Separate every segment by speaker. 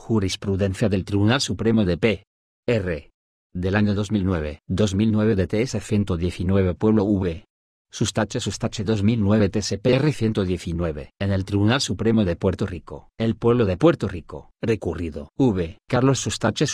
Speaker 1: Jurisprudencia del Tribunal Supremo de P.R. del año 2009. 2009 DTS 119 Pueblo V. Sustache 2009 TSPR 119. En el Tribunal Supremo de Puerto Rico. El pueblo de Puerto Rico. Recurrido. V. Carlos Sustache.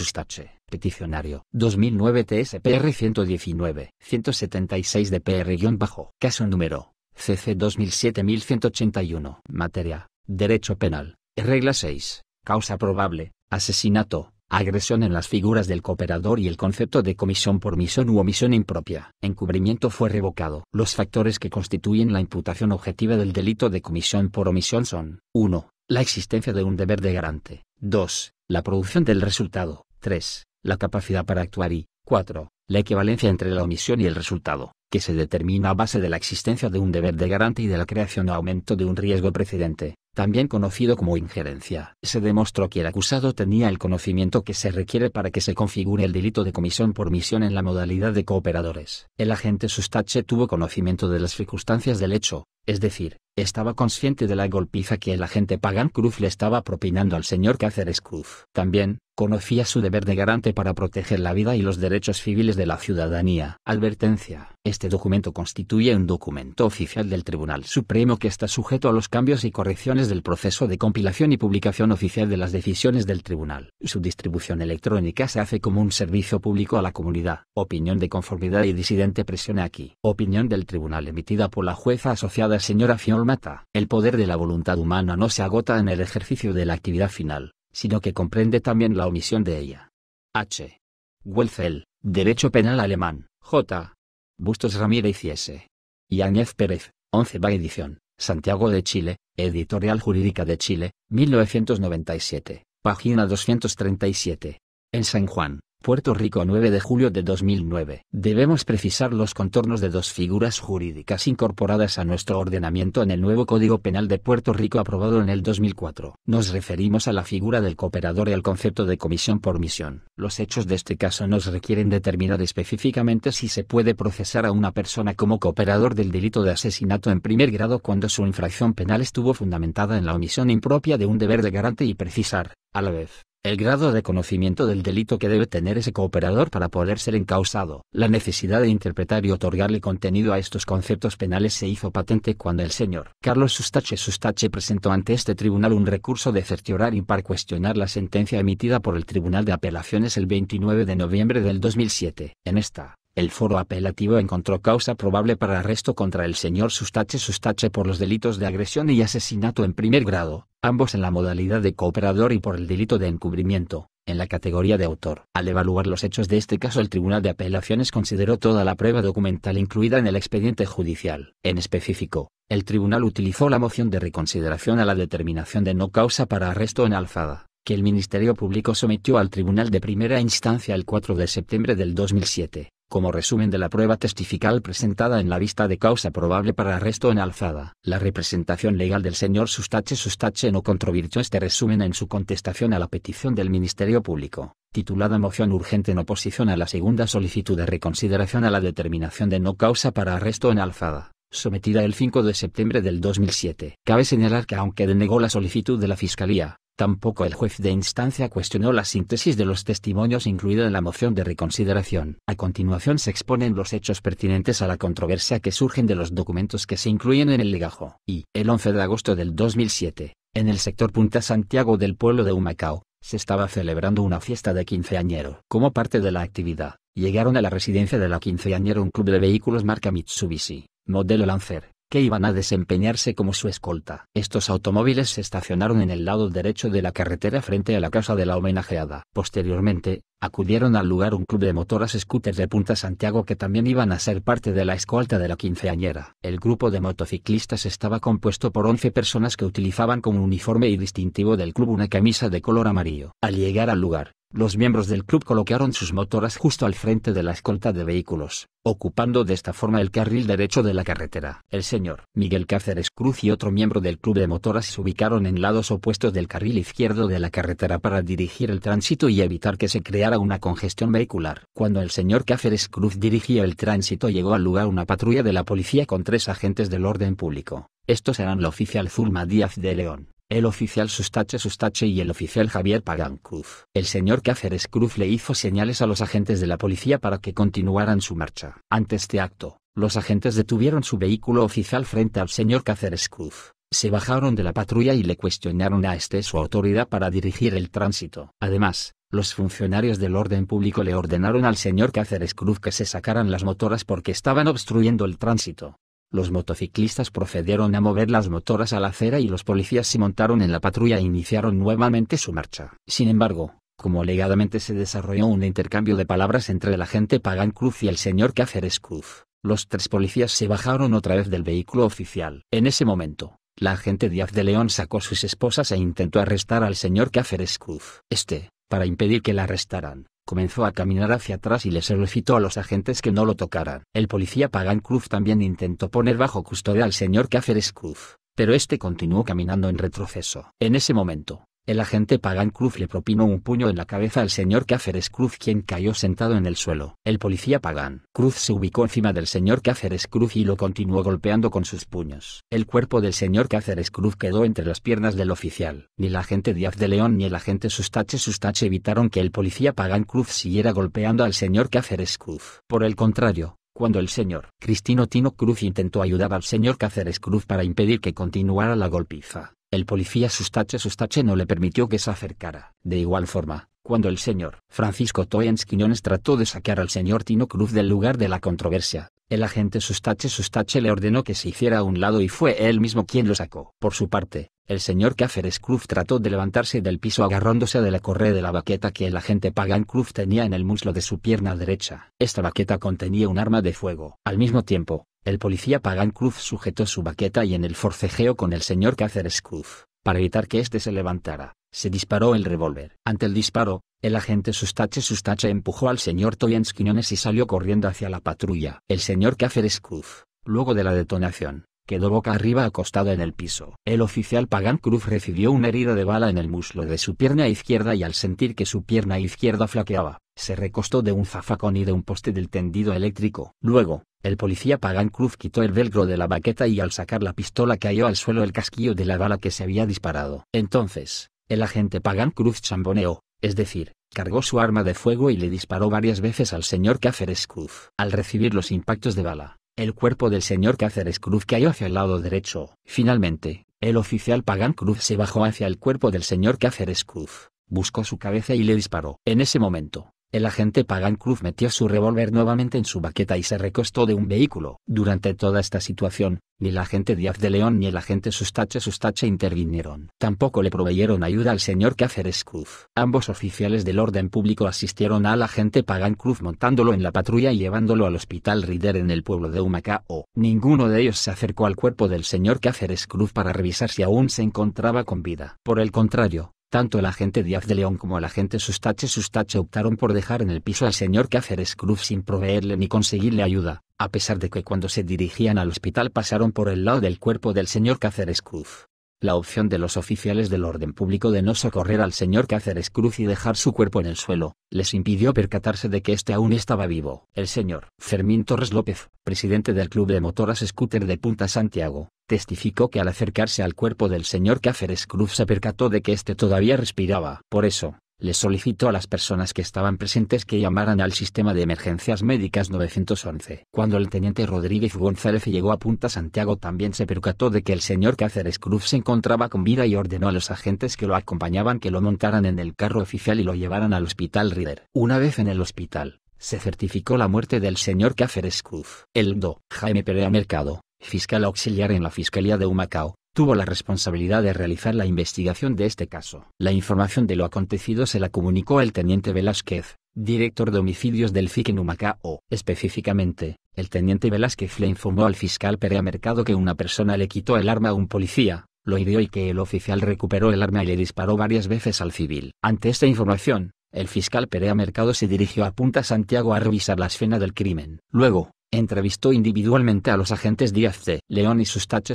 Speaker 1: Peticionario. 2009 TSPR 119. 176 DPR-bajo. Caso número. CC 2007-1181. Materia. Derecho penal. Regla 6. Causa probable. Asesinato. Agresión en las figuras del cooperador y el concepto de comisión por omisión u omisión impropia. Encubrimiento fue revocado. Los factores que constituyen la imputación objetiva del delito de comisión por omisión son: 1. La existencia de un deber de garante. 2. La producción del resultado. 3. La capacidad para actuar y 4. La equivalencia entre la omisión y el resultado, que se determina a base de la existencia de un deber de garante y de la creación o aumento de un riesgo precedente, también conocido como injerencia. Se demostró que el acusado tenía el conocimiento que se requiere para que se configure el delito de comisión por omisión en la modalidad de cooperadores. El agente Sustache tuvo conocimiento de las circunstancias del hecho, es decir, estaba consciente de la golpiza que el agente Pagan Cruz le estaba propinando al señor Cáceres Cruz. También, conocía su deber de garante para proteger la vida y los derechos civiles de la ciudadanía. Advertencia. Este documento constituye un documento oficial del Tribunal Supremo que está sujeto a los cambios y correcciones del proceso de compilación y publicación oficial de las decisiones del Tribunal. Su distribución electrónica se hace como un servicio público a la comunidad. Opinión de conformidad y disidente presione aquí. Opinión del Tribunal emitida por la jueza asociada señora Fiol Mata. El poder de la voluntad humana no se agota en el ejercicio de la actividad final, sino que comprende también la omisión de ella. H. Welfel, Derecho Penal Alemán, J. Bustos Ramírez y S. Yáñez Pérez, 11ª edición, Santiago de Chile, Editorial Jurídica de Chile, 1997, página 237. En San Juan, Puerto Rico, 9 de julio de 2009. Debemos precisar los contornos de dos figuras jurídicas incorporadas a nuestro ordenamiento en el nuevo Código Penal de Puerto Rico aprobado en el 2004. Nos referimos a la figura del cooperador y al concepto de comisión por omisión. Los hechos de este caso nos requieren determinar específicamente si se puede procesar a una persona como cooperador del delito de asesinato en primer grado cuando su infracción penal estuvo fundamentada en la omisión impropia de un deber de garante y precisar, a la vez, el grado de conocimiento del delito que debe tener ese cooperador para poder ser encausado. La necesidad de interpretar y otorgarle contenido a estos conceptos penales se hizo patente cuando el señor Carlos Sustache presentó ante este tribunal un recurso de certiorari para cuestionar la sentencia emitida por el Tribunal de Apelaciones el 29 de noviembre del 2007. En esta, el foro apelativo encontró causa probable para arresto contra el señor Sustache por los delitos de agresión y asesinato en primer grado, ambos en la modalidad de cooperador, y por el delito de encubrimiento, en la categoría de autor. Al evaluar los hechos de este caso, el Tribunal de Apelaciones consideró toda la prueba documental incluida en el expediente judicial. En específico, el tribunal utilizó la moción de reconsideración a la determinación de no causa para arresto en alzada, que el Ministerio Público sometió al Tribunal de Primera Instancia el 4 de septiembre del 2007. Como resumen de la prueba testifical presentada en la vista de causa probable para arresto en alzada. La representación legal del señor Sustache no controvirtió este resumen en su contestación a la petición del Ministerio Público, titulada Moción Urgente en oposición a la segunda solicitud de reconsideración a la determinación de no causa para arresto en alzada, sometida el 5 de septiembre del 2007. Cabe señalar que aunque denegó la solicitud de la Fiscalía, tampoco el juez de instancia cuestionó la síntesis de los testimonios incluida en la moción de reconsideración. A continuación se exponen los hechos pertinentes a la controversia que surgen de los documentos que se incluyen en el legajo. Y, el 11 de agosto del 2007, en el sector Punta Santiago del pueblo de Humacao, se estaba celebrando una fiesta de quinceañero. Como parte de la actividad, llegaron a la residencia de la quinceañera un club de vehículos marca Mitsubishi, modelo Lancer, que iban a desempeñarse como su escolta. Estos automóviles se estacionaron en el lado derecho de la carretera frente a la casa de la homenajeada. Posteriormente, acudieron al lugar un club de motoras scooters de Punta Santiago que también iban a ser parte de la escolta de la quinceañera. El grupo de motociclistas estaba compuesto por 11 personas que utilizaban como uniforme y distintivo del club una camisa de color amarillo. Al llegar al lugar, los miembros del club colocaron sus motoras justo al frente de la escolta de vehículos, ocupando de esta forma el carril derecho de la carretera. El señor Miguel Cáceres Cruz y otro miembro del club de motoras se ubicaron en lados opuestos del carril izquierdo de la carretera para dirigir el tránsito y evitar que se creara una congestión vehicular. Cuando el señor Cáceres Cruz dirigía el tránsito, llegó al lugar una patrulla de la policía con 3 agentes del orden público. Estos eran la oficial Zulma Díaz de León, el oficial Sustache y el oficial Javier Pagán Cruz. El señor Cáceres Cruz le hizo señales a los agentes de la policía para que continuaran su marcha. Ante este acto, los agentes detuvieron su vehículo oficial frente al señor Cáceres Cruz. Se bajaron de la patrulla y le cuestionaron a su autoridad para dirigir el tránsito. Además, los funcionarios del orden público le ordenaron al señor Cáceres Cruz que se sacaran las motoras porque estaban obstruyendo el tránsito. Los motociclistas procedieron a mover las motoras a la acera y los policías se montaron en la patrulla e iniciaron nuevamente su marcha. Sin embargo, como alegadamente se desarrolló un intercambio de palabras entre el agente Pagán Cruz y el señor Cáceres Cruz, los tres policías se bajaron otra vez del vehículo oficial. En ese momento, la agente Díaz de León sacó sus esposas e intentó arrestar al señor Cáceres Cruz. Para impedir que la arrestaran, comenzó a caminar hacia atrás y le solicitó a los agentes que no lo tocaran. El policía Pagán Cruz también intentó poner bajo custodia al señor Cáceres Cruz, pero continuó caminando en retroceso. En ese momento, el agente Pagán Cruz le propinó un puño en la cabeza al señor Cáceres Cruz, quien cayó sentado en el suelo. El policía Pagán Cruz se ubicó encima del señor Cáceres Cruz y lo continuó golpeando con sus puños. El cuerpo del señor Cáceres Cruz quedó entre las piernas del oficial. Ni el agente Díaz de León ni el agente Sustache evitaron que el policía Pagán Cruz siguiera golpeando al señor Cáceres Cruz. Por el contrario, cuando el señor Cristino Tino Cruz intentó ayudar al señor Cáceres Cruz para impedir que continuara la golpiza, el policía Sustache no le permitió que se acercara. De igual forma, cuando el señor Francisco Toyens Quiñones trató de sacar al señor Tino Cruz del lugar de la controversia, el agente Sustache le ordenó que se hiciera a un lado y fue él mismo quien lo sacó. Por su parte, el señor Cáceres Cruz trató de levantarse del piso agarrándose de la correa de la baqueta que el agente Pagán Cruz tenía en el muslo de su pierna derecha. Esta baqueta contenía un arma de fuego. Al mismo tiempo, el policía Pagán Cruz sujetó su baqueta y en el forcejeo con el señor Cáceres Cruz, para evitar que se levantara, se disparó el revólver. Ante el disparo, el agente Sustache empujó al señor Toyens Quiñones y salió corriendo hacia la patrulla. El señor Cáceres Cruz, luego de la detonación, quedó boca arriba acostado en el piso. El oficial Pagán Cruz recibió una herida de bala en el muslo de su pierna izquierda y al sentir que su pierna izquierda flaqueaba, se recostó de un zafacón y de un poste del tendido eléctrico. Luego, el policía Pagán Cruz quitó el velcro de la baqueta y al sacar la pistola cayó al suelo el casquillo de la bala que se había disparado. Entonces, el agente Pagán Cruz chamboneó, es decir, cargó su arma de fuego y le disparó varias veces al señor Cáceres Cruz. Al recibir los impactos de bala, el cuerpo del señor Cáceres Cruz cayó hacia el lado derecho. Finalmente, el oficial Pagán Cruz se bajó hacia el cuerpo del señor Cáceres Cruz, buscó su cabeza y le disparó. En ese momento, el agente Pagán Cruz metió su revólver nuevamente en su baqueta y se recostó de un vehículo. Durante toda esta situación, ni el agente Díaz de León ni el agente Sustache intervinieron. Tampoco le proveyeron ayuda al señor Cáceres Cruz. Ambos oficiales del orden público asistieron al agente Pagán Cruz montándolo en la patrulla y llevándolo al hospital Rider en el pueblo de Humacao. Ninguno de ellos se acercó al cuerpo del señor Cáceres Cruz para revisar si aún se encontraba con vida. Por el contrario, tanto el agente Díaz de León como el agente Sustache optaron por dejar en el piso al señor Cáceres Cruz sin proveerle ni conseguirle ayuda, a pesar de que cuando se dirigían al hospital pasaron por el lado del cuerpo del señor Cáceres Cruz. La opción de los oficiales del orden público de no socorrer al señor Cáceres Cruz y dejar su cuerpo en el suelo, les impidió percatarse de que aún estaba vivo. El señor Fermín Torres López, presidente del Club de Motoras Scooter de Punta Santiago, testificó que al acercarse al cuerpo del señor Cáceres Cruz se percató de que todavía respiraba. Por eso, le solicitó a las personas que estaban presentes que llamaran al sistema de emergencias médicas 911. Cuando el teniente Rodríguez González llegó a Punta Santiago también se percató de que el señor Cáceres Cruz se encontraba con vida y ordenó a los agentes que lo acompañaban que lo montaran en el carro oficial y lo llevaran al hospital Rider. Una vez en el hospital, se certificó la muerte del señor Cáceres Cruz. El do. Jaime Perea Mercado, fiscal auxiliar en la Fiscalía de Humacao, tuvo la responsabilidad de realizar la investigación de este caso. La información de lo acontecido se la comunicó el teniente Velázquez, director de homicidios del FIC en Humacao. Específicamente, el teniente Velázquez le informó al fiscal Perea Mercado que una persona le quitó el arma a un policía, lo hirió y que el oficial recuperó el arma y le disparó varias veces al civil. Ante esta información, el fiscal Perea Mercado se dirigió a Punta Santiago a revisar la escena del crimen. Luego, entrevistó individualmente a los agentes Díaz de León y Sustache.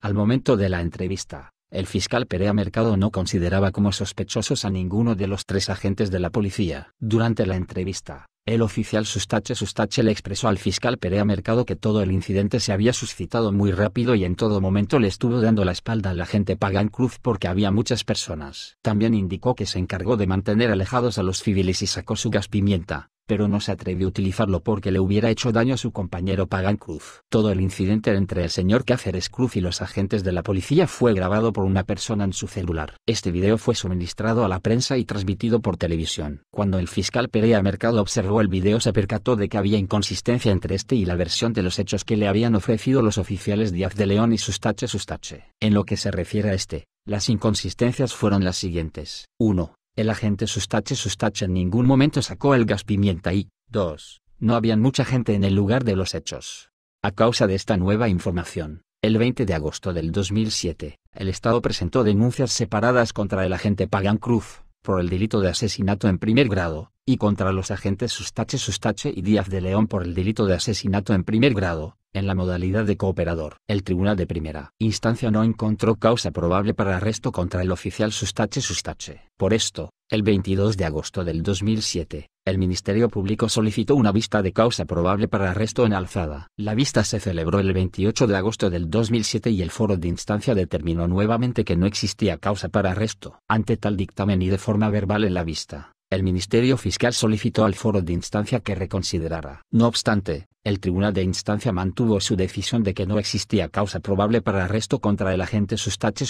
Speaker 1: Al momento de la entrevista, el fiscal Perea Mercado no consideraba como sospechosos a ninguno de los tres agentes de la policía. Durante la entrevista, El oficial Sustache le expresó al fiscal Perea Mercado que todo el incidente se había suscitado muy rápido y en todo momento le estuvo dando la espalda al agente Pagan Cruz porque había muchas personas. También indicó que se encargó de mantener alejados a los civiles y sacó su gas pimienta, pero no se atrevió a utilizarlo porque le hubiera hecho daño a su compañero Pagan Cruz. Todo el incidente entre el señor Cáceres Cruz y los agentes de la policía fue grabado por una persona en su celular. Este video fue suministrado a la prensa y transmitido por televisión. Cuando el fiscal Perea Mercado observó el video se percató de que había inconsistencia entre este y la versión de los hechos que le habían ofrecido los oficiales Díaz de León y Sustache. En lo que se refiere a las inconsistencias fueron las siguientes. 1. El agente Sustache en ningún momento sacó el gas pimienta y, 2. No había mucha gente en el lugar de los hechos. A causa de esta nueva información, el 20 de agosto del 2007, el Estado presentó denuncias separadas contra el agente Pagan Cruz, por el delito de asesinato en primer grado, y contra los agentes Sustache y Díaz de León por el delito de asesinato en primer grado, en la modalidad de cooperador. El tribunal de primera instancia no encontró causa probable para arresto contra el oficial Sustache. Por esto, el 22 de agosto del 2007, el Ministerio Público solicitó una vista de causa probable para arresto en alzada. La vista se celebró el 28 de agosto del 2007 y el foro de instancia determinó nuevamente que no existía causa para arresto. Ante tal dictamen y de forma verbal en la vista, el Ministerio Fiscal solicitó al foro de instancia que reconsiderara. No obstante, el Tribunal de Instancia mantuvo su decisión de que no existía causa probable para arresto contra el agente Sustache.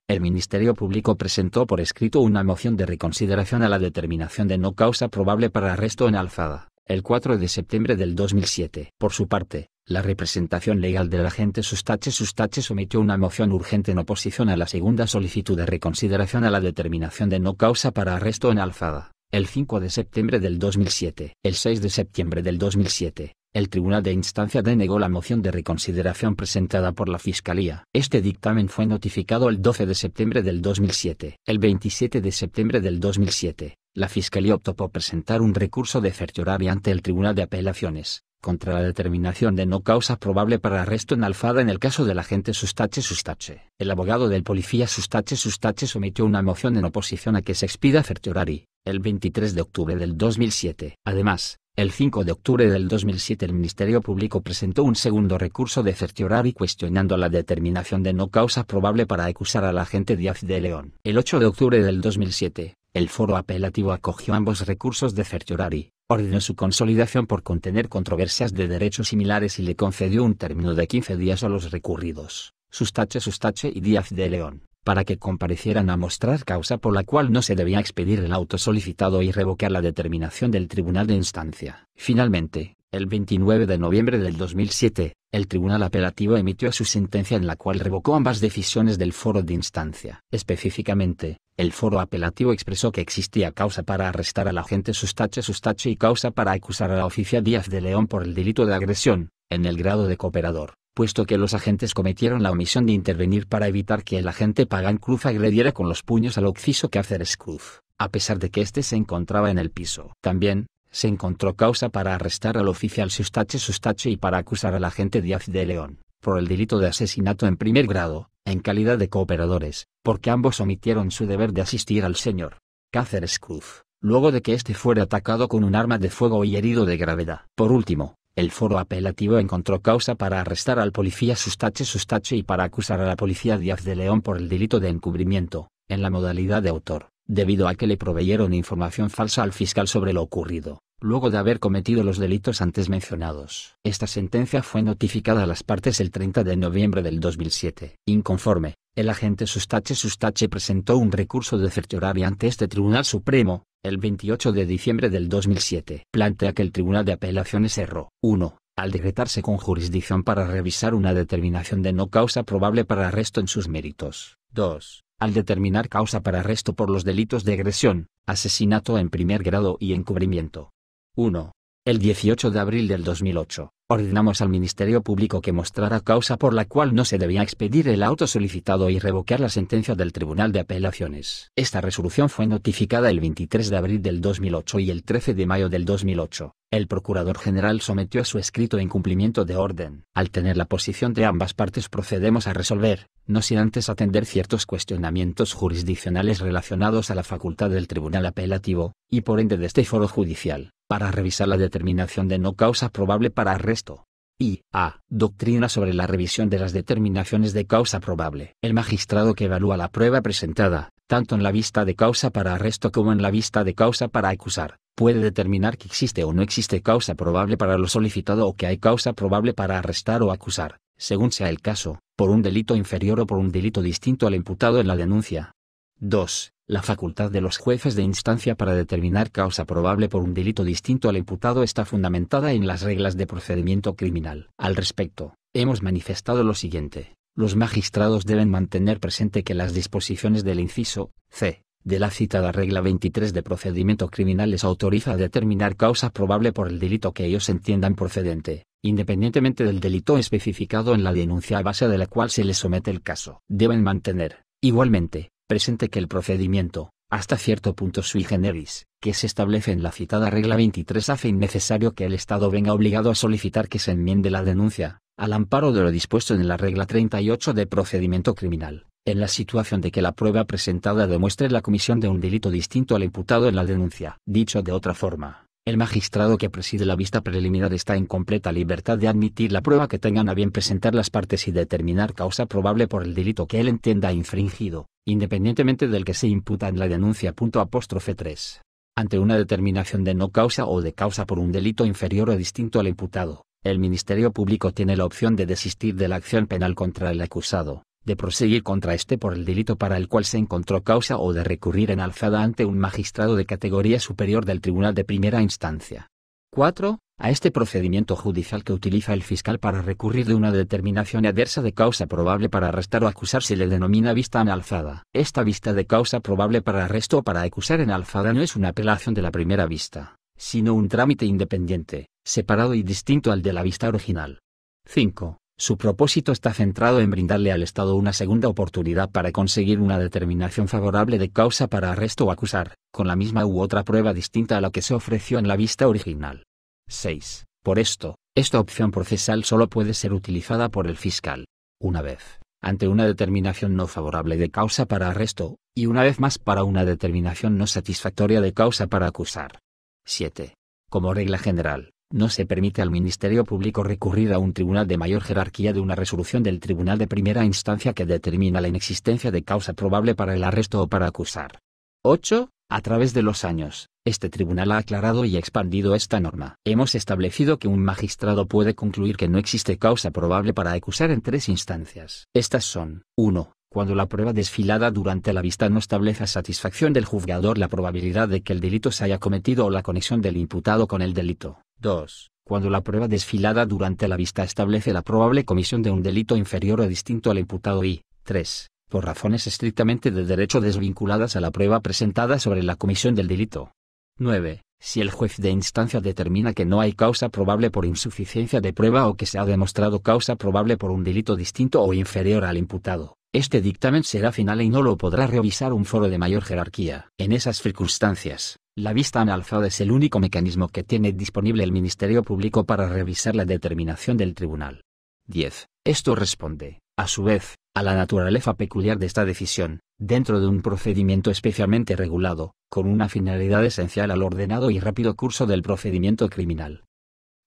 Speaker 1: El Ministerio Público presentó por escrito una moción de reconsideración a la determinación de no causa probable para arresto en alzada, el 4 de septiembre del 2007. Por su parte, la representación legal del agente Sustache sometió una moción urgente en oposición a la segunda solicitud de reconsideración a la determinación de no causa para arresto en alzada, el 5 de septiembre del 2007. El 6 de septiembre del 2007, el Tribunal de Instancia denegó la moción de reconsideración presentada por la Fiscalía. Este dictamen fue notificado el 12 de septiembre del 2007. El 27 de septiembre del 2007, la Fiscalía optó por presentar un recurso de certiorari ante el Tribunal de Apelaciones, contra la determinación de no causa probable para arresto en alzada en el caso del agente Sustache. El abogado del policía Sustache sometió una moción en oposición a que se expida certiorari, el 23 de octubre del 2007. Además, el 5 de octubre del 2007 el Ministerio Público presentó un segundo recurso de certiorari cuestionando la determinación de no causa probable para acusar al agente Díaz de León. El 8 de octubre del 2007, el foro apelativo acogió ambos recursos de certiorari, ordenó su consolidación por contener controversias de derechos similares y le concedió un término de 15 días a los recurridos, Sustache y Díaz de León, para que comparecieran a mostrar causa por la cual no se debía expedir el auto solicitado y revocar la determinación del Tribunal de Instancia. Finalmente, el 29 de noviembre del 2007, el Tribunal Apelativo emitió su sentencia en la cual revocó ambas decisiones del foro de instancia. Específicamente, el foro apelativo expresó que existía causa para arrestar al agente Sustache y causa para acusar a la oficial Díaz de León por el delito de agresión, en el grado de cooperador, puesto que los agentes cometieron la omisión de intervenir para evitar que el agente Pagan Cruz agrediera con los puños al occiso Cáceres Cruz, a pesar de que éste se encontraba en el piso. También, se encontró causa para arrestar al oficial Sustache y para acusar al agente Díaz de León, por el delito de asesinato en primer grado, en calidad de cooperadores, porque ambos omitieron su deber de asistir al señor Cáceres Cruz, luego de que éste fuera atacado con un arma de fuego y herido de gravedad. Por último, el foro apelativo encontró causa para arrestar al policía Sustache y para acusar a la policía Díaz de León por el delito de encubrimiento, en la modalidad de autor, debido a que le proveyeron información falsa al fiscal sobre lo ocurrido, luego de haber cometido los delitos antes mencionados. Esta sentencia fue notificada a las partes el 30 de noviembre del 2007. Inconforme, el agente Sustache presentó un recurso de certiorari ante este Tribunal Supremo, el 28 de diciembre del 2007. Plantea que el Tribunal de Apelaciones erró. 1. Al decretarse con jurisdicción para revisar una determinación de no causa probable para arresto en sus méritos. 2. Al determinar causa para arresto por los delitos de agresión, asesinato en primer grado y encubrimiento. 1. El 18 de abril del 2008, ordenamos al Ministerio Público que mostrara causa por la cual no se debía expedir el auto solicitado y revocar la sentencia del Tribunal de Apelaciones. Esta resolución fue notificada el 23 de abril del 2008 y el 13 de mayo del 2008. El Procurador General sometió a su escrito en cumplimiento de orden. Al tener la posición de ambas partes procedemos a resolver, no sin antes atender ciertos cuestionamientos jurisdiccionales relacionados a la facultad del Tribunal Apelativo, y por ende de este foro judicial. para revisar la determinación de no causa probable para arresto. Y a. Doctrina sobre la revisión de las determinaciones de causa probable. El magistrado que evalúa la prueba presentada, tanto en la vista de causa para arresto como en la vista de causa para acusar, puede determinar que existe o no existe causa probable para lo solicitado o que hay causa probable para arrestar o acusar, según sea el caso, por un delito inferior o por un delito distinto al imputado en la denuncia. 2. La facultad de los jueces de instancia para determinar causa probable por un delito distinto al imputado está fundamentada en las reglas de procedimiento criminal. Al respecto, hemos manifestado lo siguiente: los magistrados deben mantener presente que las disposiciones del inciso c de la citada regla 23 de procedimiento criminal les autoriza a determinar causa probable por el delito que ellos entiendan procedente, independientemente del delito especificado en la denuncia a base de la cual se les somete el caso. Deben mantener, igualmente, presente que el procedimiento, hasta cierto punto sui generis, que se establece en la citada regla 23 hace innecesario que el Estado venga obligado a solicitar que se enmiende la denuncia, al amparo de lo dispuesto en la regla 38 de procedimiento criminal, en la situación de que la prueba presentada demuestre la comisión de un delito distinto al imputado en la denuncia. Dicho de otra forma, el magistrado que preside la vista preliminar está en completa libertad de admitir la prueba que tengan a bien presentar las partes y determinar causa probable por el delito que él entienda infringido, independientemente del que se imputa en la denuncia. 3. Ante una determinación de no causa o de causa por un delito inferior o distinto al imputado, el Ministerio Público tiene la opción de desistir de la acción penal contra el acusado, de proseguir contra este por el delito para el cual se encontró causa o de recurrir en alzada ante un magistrado de categoría superior del Tribunal de Primera Instancia. 4. A este procedimiento judicial que utiliza el fiscal para recurrir de una determinación adversa de causa probable para arrestar o acusar se le denomina vista en alzada. Esta vista de causa probable para arresto o para acusar en alzada no es una apelación de la primera vista, sino un trámite independiente, separado y distinto al de la vista original. 5. Su propósito está centrado en brindarle al Estado una segunda oportunidad para conseguir una determinación favorable de causa para arresto o acusar, con la misma u otra prueba distinta a la que se ofreció en la vista original. 6. Por esto, esta opción procesal solo puede ser utilizada por el fiscal, una vez, ante una determinación no favorable de causa para arresto, y una vez más para una determinación no satisfactoria de causa para acusar. 7. Como regla general, no se permite al Ministerio Público recurrir a un tribunal de mayor jerarquía de una resolución del Tribunal de Primera Instancia que determina la inexistencia de causa probable para el arresto o para acusar. 8. A través de los años, este tribunal ha aclarado y expandido esta norma. Hemos establecido que un magistrado puede concluir que no existe causa probable para acusar en 3 instancias. Estas son: 1. Cuando la prueba desfilada durante la vista no establece a satisfacción del juzgador la probabilidad de que el delito se haya cometido o la conexión del imputado con el delito. 2. Cuando la prueba desfilada durante la vista establece la probable comisión de un delito inferior o distinto al imputado. Y 3. Por razones estrictamente de derecho desvinculadas a la prueba presentada sobre la comisión del delito. 9. Si el juez de instancia determina que no hay causa probable por insuficiencia de prueba o que se ha demostrado causa probable por un delito distinto o inferior al imputado, este dictamen será final y no lo podrá revisar un foro de mayor jerarquía. En esas circunstancias, la vista en alzada es el único mecanismo que tiene disponible el Ministerio Público para revisar la determinación del tribunal. 10. Esto responde, a su vez, a la naturaleza peculiar de esta decisión, dentro de un procedimiento especialmente regulado, con una finalidad esencial al ordenado y rápido curso del procedimiento criminal.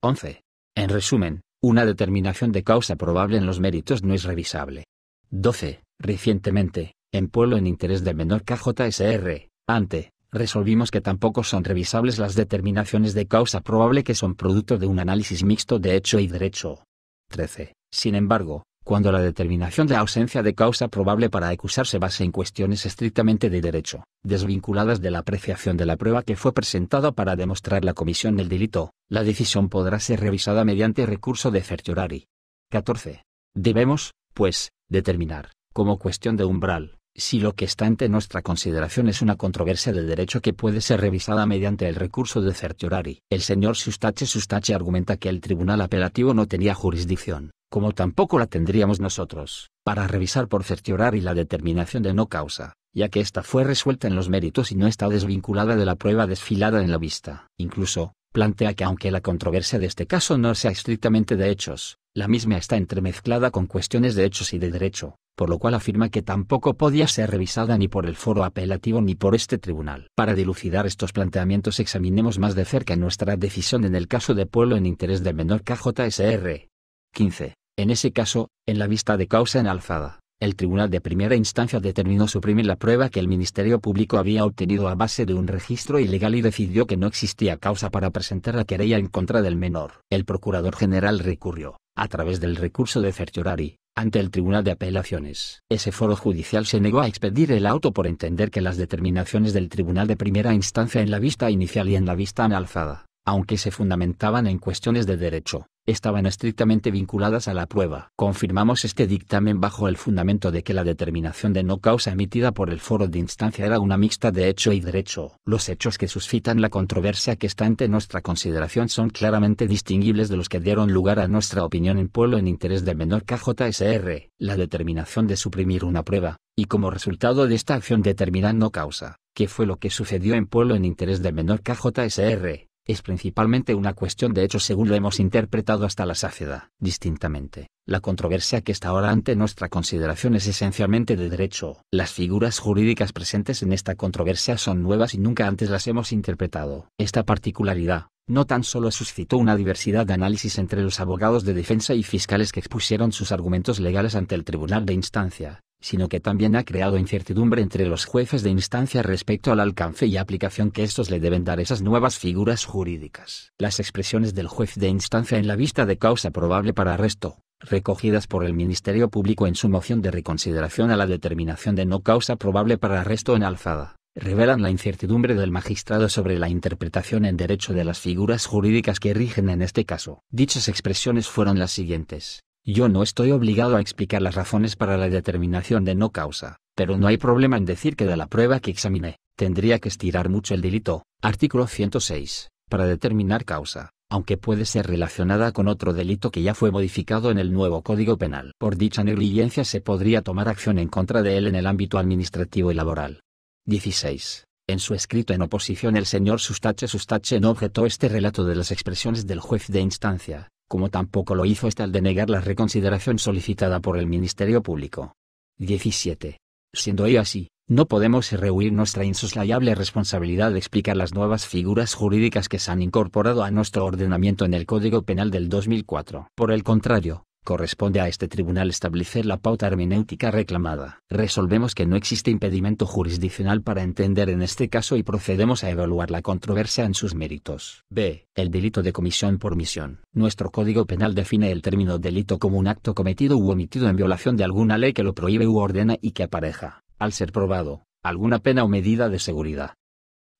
Speaker 1: 11. En resumen, una determinación de causa probable en los méritos no es revisable. 12. Recientemente, en Pueblo en Interés del Menor KJSR, ante, resolvimos que tampoco son revisables las determinaciones de causa probable que son producto de un análisis mixto de hecho y derecho. 13. Sin embargo, cuando la determinación de ausencia de causa probable para acusar se base en cuestiones estrictamente de derecho, desvinculadas de la apreciación de la prueba que fue presentada para demostrar la comisión del delito, la decisión podrá ser revisada mediante recurso de certiorari. 14. Debemos, pues, determinar, como cuestión de umbral, si lo que está ante nuestra consideración es una controversia de derecho que puede ser revisada mediante el recurso de certiorari. El señor Sustache argumenta que el tribunal apelativo no tenía jurisdicción, como tampoco la tendríamos nosotros, para revisar por certiorari la determinación de no causa, ya que ésta fue resuelta en los méritos y no está desvinculada de la prueba desfilada en la vista. Incluso, plantea que aunque la controversia de este caso no sea estrictamente de hechos, la misma está entremezclada con cuestiones de hechos y de derecho, por lo cual afirma que tampoco podía ser revisada ni por el foro apelativo ni por este tribunal. Para dilucidar estos planteamientos examinemos más de cerca nuestra decisión en el caso de Pueblo en Interés del Menor KJSR 15. En ese caso, en la vista de causa en alzada, el Tribunal de Primera Instancia determinó suprimir la prueba que el Ministerio Público había obtenido a base de un registro ilegal y decidió que no existía causa para presentar la querella en contra del menor. El Procurador General recurrió, a través del recurso de certiorari, ante el Tribunal de Apelaciones. Ese foro judicial se negó a expedir el auto por entender que las determinaciones del Tribunal de Primera Instancia en la vista inicial y en la vista en alzada, aunque se fundamentaban en cuestiones de derecho, estaban estrictamente vinculadas a la prueba. Confirmamos este dictamen bajo el fundamento de que la determinación de no causa emitida por el foro de instancia era una mixta de hecho y derecho. Los hechos que suscitan la controversia que está ante nuestra consideración son claramente distinguibles de los que dieron lugar a nuestra opinión en Pueblo en Interés del Menor KJSR. La determinación de suprimir una prueba, y como resultado de esta acción determinar no causa, que fue lo que sucedió en Pueblo en Interés del Menor KJSR, es principalmente una cuestión de hecho según lo hemos interpretado hasta la saciedad. Distintamente, la controversia que está ahora ante nuestra consideración es esencialmente de derecho. Las figuras jurídicas presentes en esta controversia son nuevas y nunca antes las hemos interpretado. Esta particularidad, no tan solo suscitó una diversidad de análisis entre los abogados de defensa y fiscales que expusieron sus argumentos legales ante el Tribunal de Instancia, sino que también ha creado incertidumbre entre los jueces de instancia respecto al alcance y aplicación que estos le deben dar a esas nuevas figuras jurídicas. Las expresiones del juez de instancia en la vista de causa probable para arresto, recogidas por el Ministerio Público en su moción de reconsideración a la determinación de no causa probable para arresto en alzada, revelan la incertidumbre del magistrado sobre la interpretación en derecho de las figuras jurídicas que rigen en este caso. Dichas expresiones fueron las siguientes: yo no estoy obligado a explicar las razones para la determinación de no causa, pero no hay problema en decir que de la prueba que examiné, tendría que estirar mucho el delito, artículo 106, para determinar causa, aunque puede ser relacionada con otro delito que ya fue modificado en el nuevo Código Penal. Por dicha negligencia se podría tomar acción en contra de él en el ámbito administrativo y laboral. 16. En su escrito en oposición el señor Sustache no objetó este relato de las expresiones del juez de instancia, como tampoco lo hizo al denegar la reconsideración solicitada por el Ministerio Público. 17. Siendo ello así, no podemos rehuir nuestra insoslayable responsabilidad de explicar las nuevas figuras jurídicas que se han incorporado a nuestro ordenamiento en el Código Penal del 2004. Por el contrario, corresponde a este tribunal establecer la pauta hermenéutica reclamada. Resolvemos que no existe impedimento jurisdiccional para entender en este caso y procedemos a evaluar la controversia en sus méritos. B. El delito de comisión por omisión. Nuestro Código Penal define el término delito como un acto cometido u omitido en violación de alguna ley que lo prohíbe u ordena y que apareja, al ser probado, alguna pena o medida de seguridad.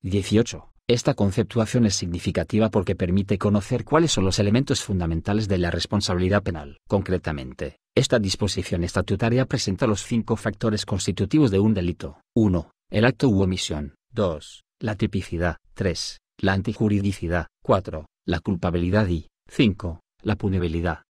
Speaker 1: 18. Esta conceptuación es significativa porque permite conocer cuáles son los elementos fundamentales de la responsabilidad penal. Concretamente, esta disposición estatutaria presenta los 5 factores constitutivos de un delito. 1. El acto u omisión. 2. La tipicidad. 3. La antijuridicidad. 4. La culpabilidad y 5. La punibilidad.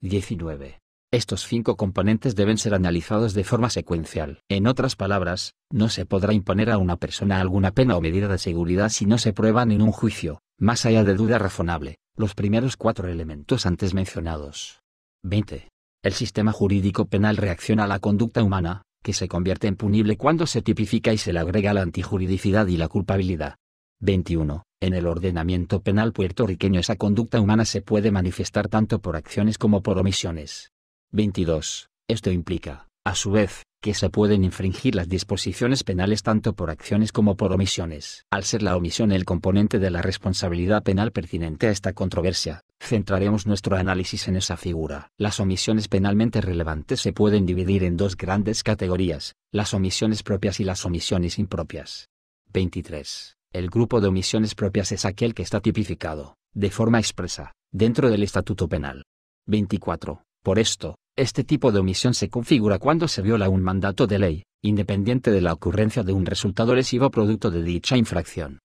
Speaker 1: 19. Estos 5 componentes deben ser analizados de forma secuencial. En otras palabras, no se podrá imponer a una persona alguna pena o medida de seguridad si no se prueban en un juicio, más allá de duda razonable, los primeros 4 elementos antes mencionados. 20. El sistema jurídico penal reacciona a la conducta humana, que se convierte en punible cuando se tipifica y se le agrega la antijuridicidad y la culpabilidad. 21. En el ordenamiento penal puertorriqueño esa conducta humana se puede manifestar tanto por acciones como por omisiones. 22. Esto implica, a su vez, que se pueden infringir las disposiciones penales tanto por acciones como por omisiones. Al ser la omisión el componente de la responsabilidad penal pertinente a esta controversia, centraremos nuestro análisis en esa figura. Las omisiones penalmente relevantes se pueden dividir en 2 grandes categorías, las omisiones propias y las omisiones impropias. 23. El grupo de omisiones propias es aquel que está tipificado, de forma expresa, dentro del Estatuto Penal. 24. Por esto, este tipo de omisión se configura cuando se viola un mandato de ley, independiente de la ocurrencia de un resultado lesivo producto de dicha infracción.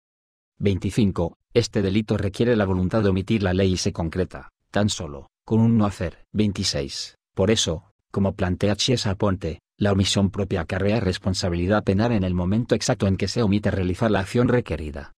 Speaker 1: 25. Este delito requiere la voluntad de omitir la ley y se concreta, tan solo, con un no hacer. 26. Por eso, como plantea Chiesa Aponte, la omisión propia acarrea responsabilidad penal en el momento exacto en que se omite realizar la acción requerida.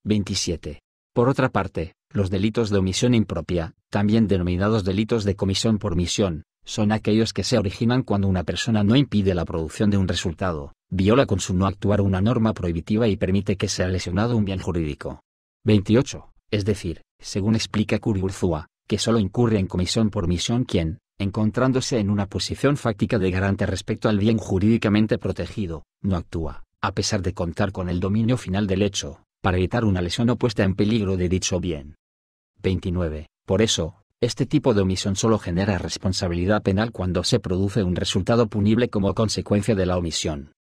Speaker 1: 27. Por otra parte, los delitos de omisión impropia, también denominados delitos de comisión por omisión, son aquellos que se originan cuando una persona no impide la producción de un resultado, viola con su no actuar una norma prohibitiva y permite que sea lesionado un bien jurídico. 28. Es decir, según explica Kururzúa, que solo incurre en comisión por omisión quien, encontrándose en una posición fáctica de garante respecto al bien jurídicamente protegido, no actúa, a pesar de contar con el dominio final del hecho, para evitar una lesión o puesta en peligro de dicho bien. 29. Por eso, este tipo de omisión solo genera responsabilidad penal cuando se produce un resultado punible como consecuencia de la omisión.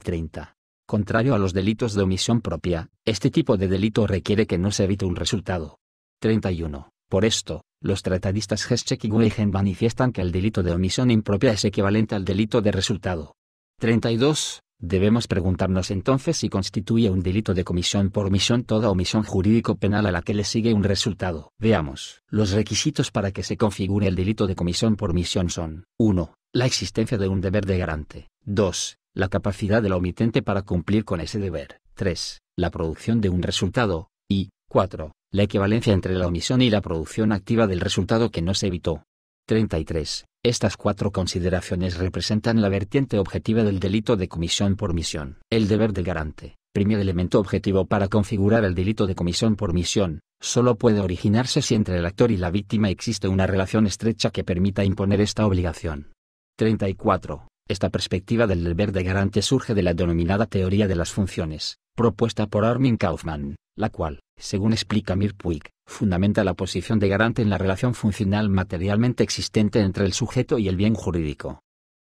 Speaker 1: 30. Contrario a los delitos de omisión propia, este tipo de delito requiere que no se evite un resultado. 31. Por esto, los tratadistas Heschek y Weigen manifiestan que el delito de omisión impropia es equivalente al delito de resultado. 32. Debemos preguntarnos entonces si constituye un delito de comisión por omisión toda omisión jurídico-penal a la que le sigue un resultado. Veamos. Los requisitos para que se configure el delito de comisión por omisión son: 1. La existencia de un deber de garante. 2. La capacidad del omitente para cumplir con ese deber. 3. La producción de un resultado. Y 4. La equivalencia entre la omisión y la producción activa del resultado que no se evitó. 33. Estas cuatro consideraciones representan la vertiente objetiva del delito de comisión por omisión. El deber de garante, primer elemento objetivo para configurar el delito de comisión por omisión, solo puede originarse si entre el actor y la víctima existe una relación estrecha que permita imponer esta obligación. 34. Esta perspectiva del deber de garante surge de la denominada teoría de las funciones, propuesta por Armin Kaufmann, la cual, según explica Mir Puig, fundamenta la posición de garante en la relación funcional materialmente existente entre el sujeto y el bien jurídico.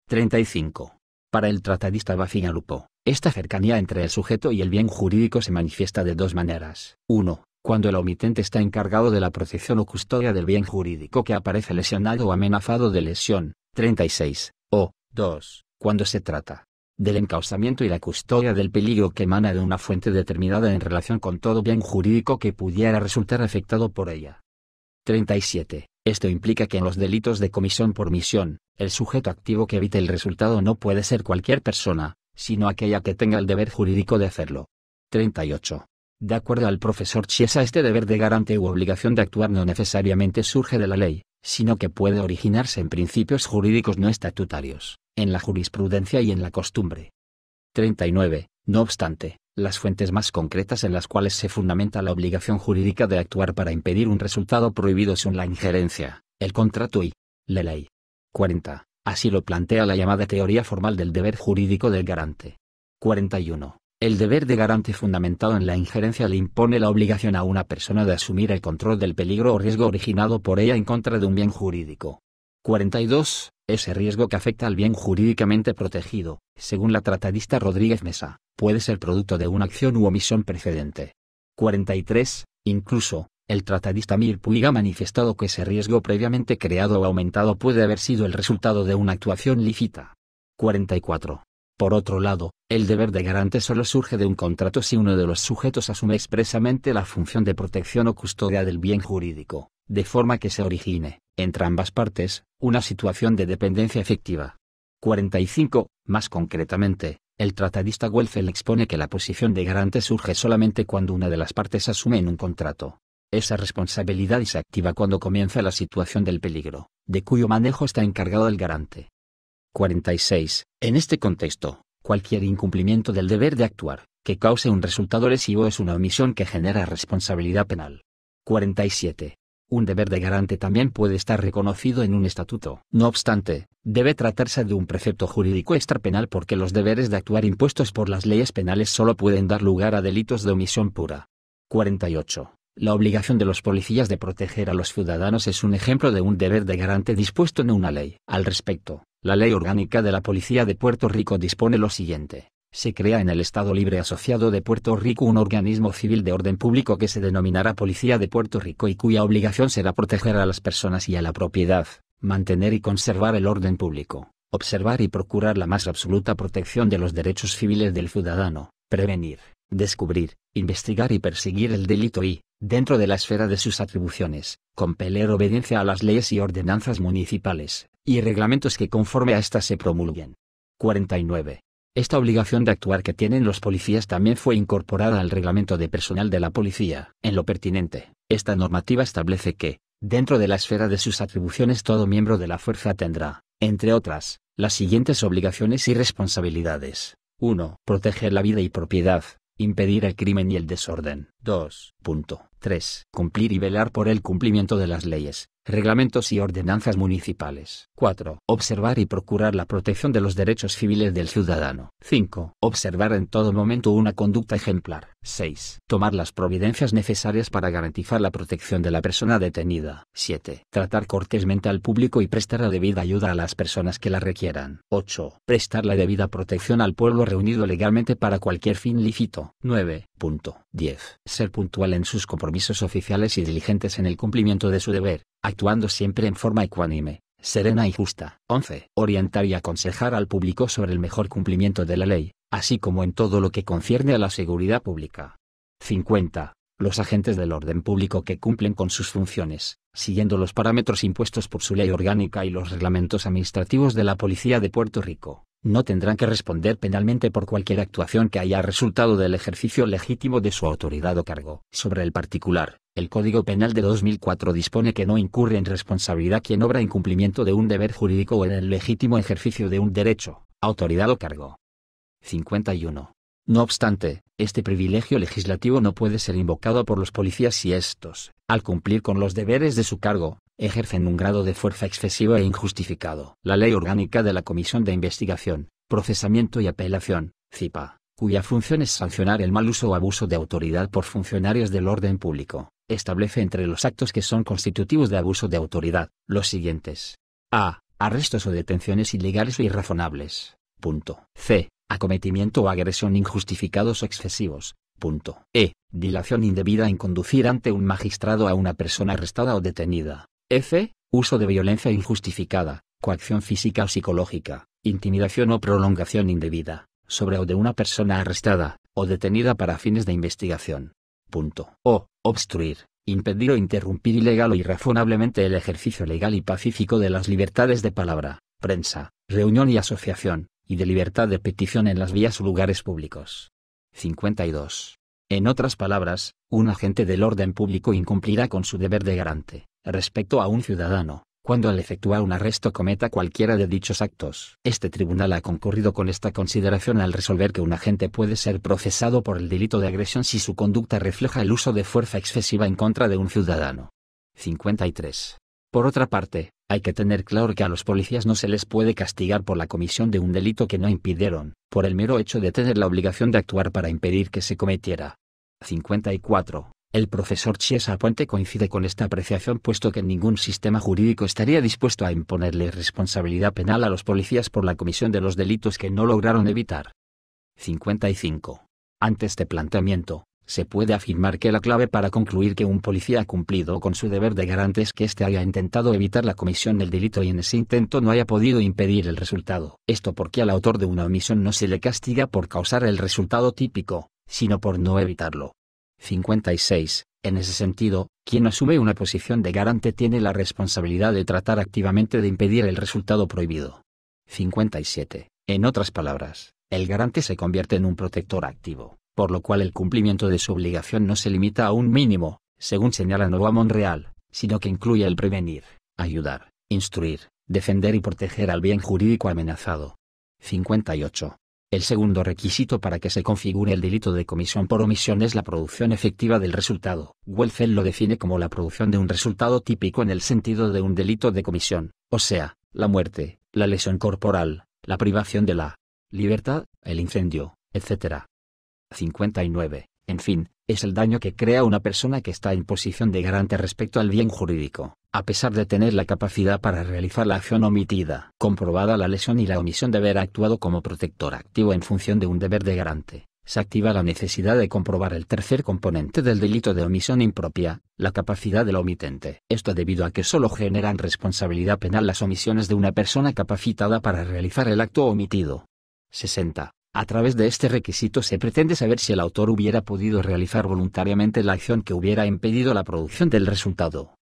Speaker 1: 35. Para el tratadista Bacigalupo, esta cercanía entre el sujeto y el bien jurídico se manifiesta de dos maneras. 1. Cuando el omitente está encargado de la protección o custodia del bien jurídico que aparece lesionado o amenazado de lesión. 36. O 2. Cuando se trata del encausamiento y la custodia del peligro que emana de una fuente determinada en relación con todo bien jurídico que pudiera resultar afectado por ella. 37. Esto implica que en los delitos de comisión por omisión, el sujeto activo que evite el resultado no puede ser cualquier persona, sino aquella que tenga el deber jurídico de hacerlo. 38. De acuerdo al profesor Chiesa, este deber de garante u obligación de actuar no necesariamente surge de la ley, sino que puede originarse en principios jurídicos no estatutarios, en la jurisprudencia y en la costumbre. 39. No obstante, las fuentes más concretas en las cuales se fundamenta la obligación jurídica de actuar para impedir un resultado prohibido son la injerencia, el contrato y la ley. 40. Así lo plantea la llamada teoría formal del deber jurídico del garante. 41. El deber de garante fundamentado en la injerencia le impone la obligación a una persona de asumir el control del peligro o riesgo originado por ella en contra de un bien jurídico. 42. Ese riesgo que afecta al bien jurídicamente protegido, según la tratadista Rodríguez Mesa, puede ser producto de una acción u omisión precedente. 43. Incluso, el tratadista Mir Puig ha manifestado que ese riesgo previamente creado o aumentado puede haber sido el resultado de una actuación lícita. 44. Por otro lado, el deber de garante solo surge de un contrato si uno de los sujetos asume expresamente la función de protección o custodia del bien jurídico, de forma que se origine, entre ambas partes, una situación de dependencia efectiva. 45. Más concretamente, el tratadista Welfel expone que la posición de garante surge solamente cuando una de las partes asume en un contrato esa responsabilidad y se activa cuando comienza la situación del peligro, de cuyo manejo está encargado el garante. 46. En este contexto, cualquier incumplimiento del deber de actuar, que cause un resultado lesivo es una omisión que genera responsabilidad penal. 47. Un deber de garante también puede estar reconocido en un estatuto. No obstante, debe tratarse de un precepto jurídico extrapenal porque los deberes de actuar impuestos por las leyes penales solo pueden dar lugar a delitos de omisión pura. 48. La obligación de los policías de proteger a los ciudadanos es un ejemplo de un deber de garante dispuesto en una ley. Al respecto, la Ley Orgánica de la Policía de Puerto Rico dispone lo siguiente. Se crea en el Estado Libre Asociado de Puerto Rico un organismo civil de orden público que se denominará Policía de Puerto Rico y cuya obligación será proteger a las personas y a la propiedad, mantener y conservar el orden público, observar y procurar la más absoluta protección de los derechos civiles del ciudadano, prevenir, descubrir, investigar y perseguir el delito y, dentro de la esfera de sus atribuciones, compeler obediencia a las leyes y ordenanzas municipales, y reglamentos que conforme a éstas se promulguen. 49. Esta obligación de actuar que tienen los policías también fue incorporada al reglamento de personal de la policía. En lo pertinente, esta normativa establece que, Dentro de la esfera de sus atribuciones todo miembro de la fuerza tendrá, entre otras, las siguientes obligaciones y responsabilidades. 1. Proteger la vida y propiedad, impedir el crimen y el desorden. 2.3. Cumplir y velar por el cumplimiento de las leyes, reglamentos y ordenanzas municipales. 4. Observar y procurar la protección de los derechos civiles del ciudadano. 5. Observar en todo momento una conducta ejemplar. 6. Tomar las providencias necesarias para garantizar la protección de la persona detenida. 7. Tratar cortésmente al público y prestar la debida ayuda a las personas que la requieran. 8. Prestar la debida protección al pueblo reunido legalmente para cualquier fin lícito. 9.10. Ser puntual en sus compromisos oficiales y diligentes en el cumplimiento de su deber, actuando siempre en forma ecuánime, serena y justa. 11. Orientar y aconsejar al público sobre el mejor cumplimiento de la ley, así como en todo lo que concierne a la seguridad pública. 50. Los agentes del orden público que cumplen con sus funciones, siguiendo los parámetros impuestos por su ley orgánica y los reglamentos administrativos de la Policía de Puerto Rico, no tendrán que responder penalmente por cualquier actuación que haya resultado del ejercicio legítimo de su autoridad o cargo. Sobre el particular, el Código Penal de 2004 dispone que no incurre en responsabilidad quien obra en cumplimiento de un deber jurídico o en el legítimo ejercicio de un derecho, autoridad o cargo. 51. No obstante, este privilegio legislativo no puede ser invocado por los policías si estos, al cumplir con los deberes de su cargo, ejercen un grado de fuerza excesivo e injustificado. La Ley Orgánica de la Comisión de Investigación, Procesamiento y Apelación, CIPA, cuya función es sancionar el mal uso o abuso de autoridad por funcionarios del orden público, establece entre los actos que son constitutivos de abuso de autoridad, los siguientes. A. Arrestos o detenciones ilegales o irrazonables. C. Acometimiento o agresión injustificados o excesivos. E. Dilación indebida en conducir ante un magistrado a una persona arrestada o detenida. F. Uso de violencia injustificada, coacción física o psicológica, intimidación o prolongación indebida, sobre o de una persona arrestada, o detenida para fines de investigación. O. Obstruir, impedir o interrumpir ilegal o irrazonablemente el ejercicio legal y pacífico de las libertades de palabra, prensa, reunión y asociación, y de libertad de petición en las vías o lugares públicos. 52. En otras palabras, un agente del orden público incumplirá con su deber de garante, respecto a un ciudadano, cuando al efectuar un arresto cometa cualquiera de dichos actos. Este tribunal ha concurrido con esta consideración al resolver que un agente puede ser procesado por el delito de agresión si su conducta refleja el uso de fuerza excesiva en contra de un ciudadano. 53. Por otra parte, hay que tener claro que a los policías no se les puede castigar por la comisión de un delito que no impidieron, por el mero hecho de tener la obligación de actuar para impedir que se cometiera. 54. El profesor Chiesa Puente coincide con esta apreciación puesto que ningún sistema jurídico estaría dispuesto a imponerle responsabilidad penal a los policías por la comisión de los delitos que no lograron evitar. 55. Ante este planteamiento, se puede afirmar que la clave para concluir que un policía ha cumplido con su deber de garante es que éste haya intentado evitar la comisión del delito y en ese intento no haya podido impedir el resultado. Esto porque al autor de una omisión no se le castiga por causar el resultado típico, sino por no evitarlo. 56. En ese sentido, quien asume una posición de garante tiene la responsabilidad de tratar activamente de impedir el resultado prohibido. 57. En otras palabras, el garante se convierte en un protector activo, por lo cual el cumplimiento de su obligación no se limita a un mínimo, según señala Novoa Monreal, sino que incluye el prevenir, ayudar, instruir, defender y proteger al bien jurídico amenazado. 58. El segundo requisito para que se configure el delito de comisión por omisión es la producción efectiva del resultado. Welfel lo define como la producción de un resultado típico en el sentido de un delito de comisión, o sea, la muerte, la lesión corporal, la privación de la libertad, el incendio, etc. 59. En fin, es el daño que crea una persona que está en posición de garante respecto al bien jurídico, a pesar de tener la capacidad para realizar la acción omitida. Comprobada la lesión y la omisión de haber actuado como protector activo en función de un deber de garante, se activa la necesidad de comprobar el tercer componente del delito de omisión impropia, la capacidad del omitente. Esto debido a que solo generan responsabilidad penal las omisiones de una persona capacitada para realizar el acto omitido. 60. A través de este requisito se pretende saber si el autor hubiera podido realizar voluntariamente la acción que hubiera impedido la producción del resultado.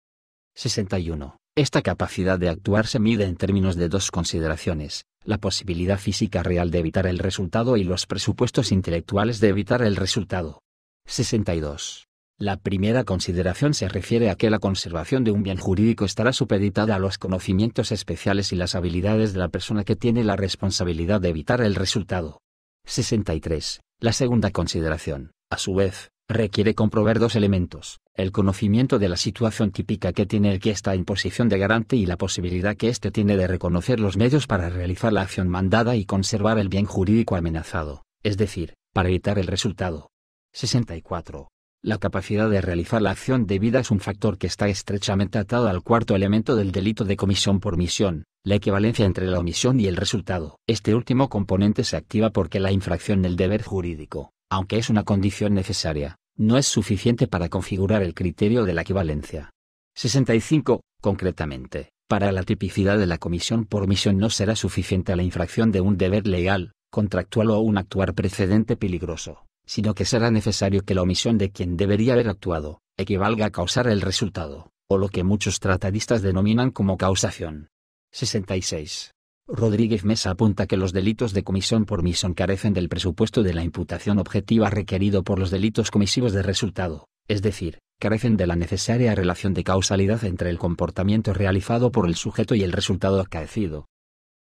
Speaker 1: 61. Esta capacidad de actuar se mide en términos de dos consideraciones, la posibilidad física real de evitar el resultado y los presupuestos intelectuales de evitar el resultado. 62. La primera consideración se refiere a que la conservación de un bien jurídico estará supeditada a los conocimientos especiales y las habilidades de la persona que tiene la responsabilidad de evitar el resultado. 63. La segunda consideración, a su vez, requiere comprobar dos elementos: el conocimiento de la situación típica que tiene el que está en posición de garante y la posibilidad que éste tiene de reconocer los medios para realizar la acción mandada y conservar el bien jurídico amenazado, es decir, para evitar el resultado. 64. La capacidad de realizar la acción debida es un factor que está estrechamente atado al cuarto elemento del delito de comisión por omisión, la equivalencia entre la omisión y el resultado. Este último componente se activa porque la infracción del deber jurídico, aunque es una condición necesaria, no es suficiente para configurar el criterio de la equivalencia. 65. Concretamente, para la tipicidad de la comisión por omisión no será suficiente la infracción de un deber legal, contractual o un actuar precedente peligroso, sino que será necesario que la omisión de quien debería haber actuado equivalga a causar el resultado, o lo que muchos tratadistas denominan como causación. 66. Rodríguez Mesa apunta que los delitos de comisión por omisión carecen del presupuesto de la imputación objetiva requerido por los delitos comisivos de resultado, es decir, carecen de la necesaria relación de causalidad entre el comportamiento realizado por el sujeto y el resultado acaecido.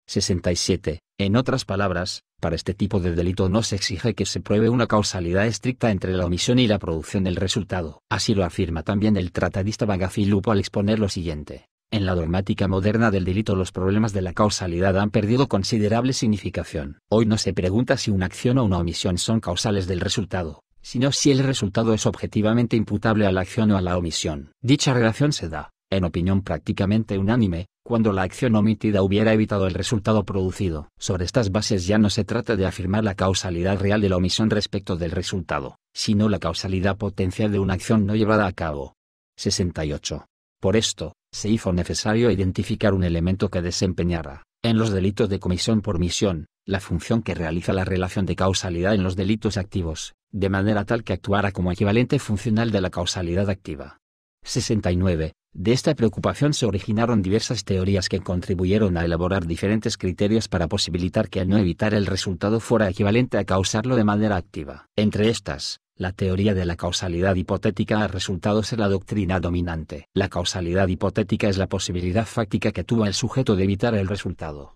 Speaker 1: 67. En otras palabras, para este tipo de delito no se exige que se pruebe una causalidad estricta entre la omisión y la producción del resultado. Así lo afirma también el tratadista Bagacilupo al exponer lo siguiente: en la dogmática moderna del delito los problemas de la causalidad han perdido considerable significación. Hoy no se pregunta si una acción o una omisión son causales del resultado, sino si el resultado es objetivamente imputable a la acción o a la omisión. Dicha relación se da, en opinión prácticamente unánime, cuando la acción omitida hubiera evitado el resultado producido. Sobre estas bases ya no se trata de afirmar la causalidad real de la omisión respecto del resultado, sino la causalidad potencial de una acción no llevada a cabo. 68. Por esto, se hizo necesario identificar un elemento que desempeñara, en los delitos de comisión por omisión, la función que realiza la relación de causalidad en los delitos activos, de manera tal que actuara como equivalente funcional de la causalidad activa. 69. De esta preocupación se originaron diversas teorías que contribuyeron a elaborar diferentes criterios para posibilitar que al no evitar el resultado fuera equivalente a causarlo de manera activa. Entre estas, la teoría de la causalidad hipotética ha resultado ser la doctrina dominante. La causalidad hipotética es la posibilidad fáctica que tuvo el sujeto de evitar el resultado.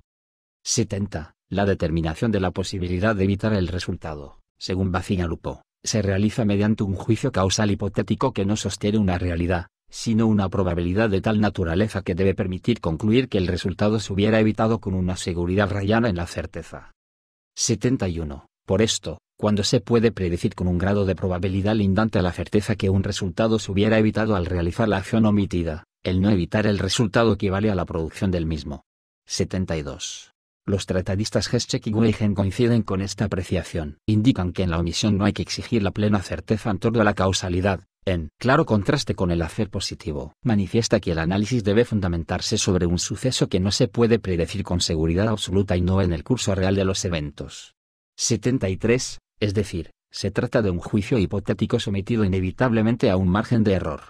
Speaker 1: 70. La determinación de la posibilidad de evitar el resultado, según Bagacilupo, se realiza mediante un juicio causal hipotético que no sostiene una realidad, sino una probabilidad de tal naturaleza que debe permitir concluir que el resultado se hubiera evitado con una seguridad rayana en la certeza. 71. Por esto, cuando se puede predecir con un grado de probabilidad lindante a la certeza que un resultado se hubiera evitado al realizar la acción omitida, el no evitar el resultado equivale a la producción del mismo. 72. Los tratadistas Geschek y Weigen coinciden con esta apreciación. Indican que en la omisión no hay que exigir la plena certeza en torno a la causalidad, en claro contraste con el hacer positivo. Manifiesta que el análisis debe fundamentarse sobre un suceso que no se puede predecir con seguridad absoluta y no en el curso real de los eventos. 73. Es decir, se trata de un juicio hipotético sometido inevitablemente a un margen de error.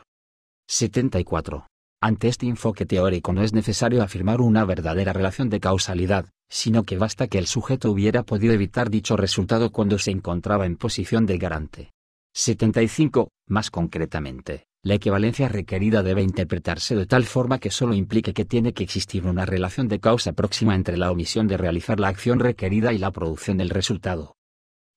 Speaker 1: 74. Ante este enfoque teórico no es necesario afirmar una verdadera relación de causalidad, sino que basta que el sujeto hubiera podido evitar dicho resultado cuando se encontraba en posición de garante. 75. Más concretamente, la equivalencia requerida debe interpretarse de tal forma que solo implique que tiene que existir una relación de causa próxima entre la omisión de realizar la acción requerida y la producción del resultado.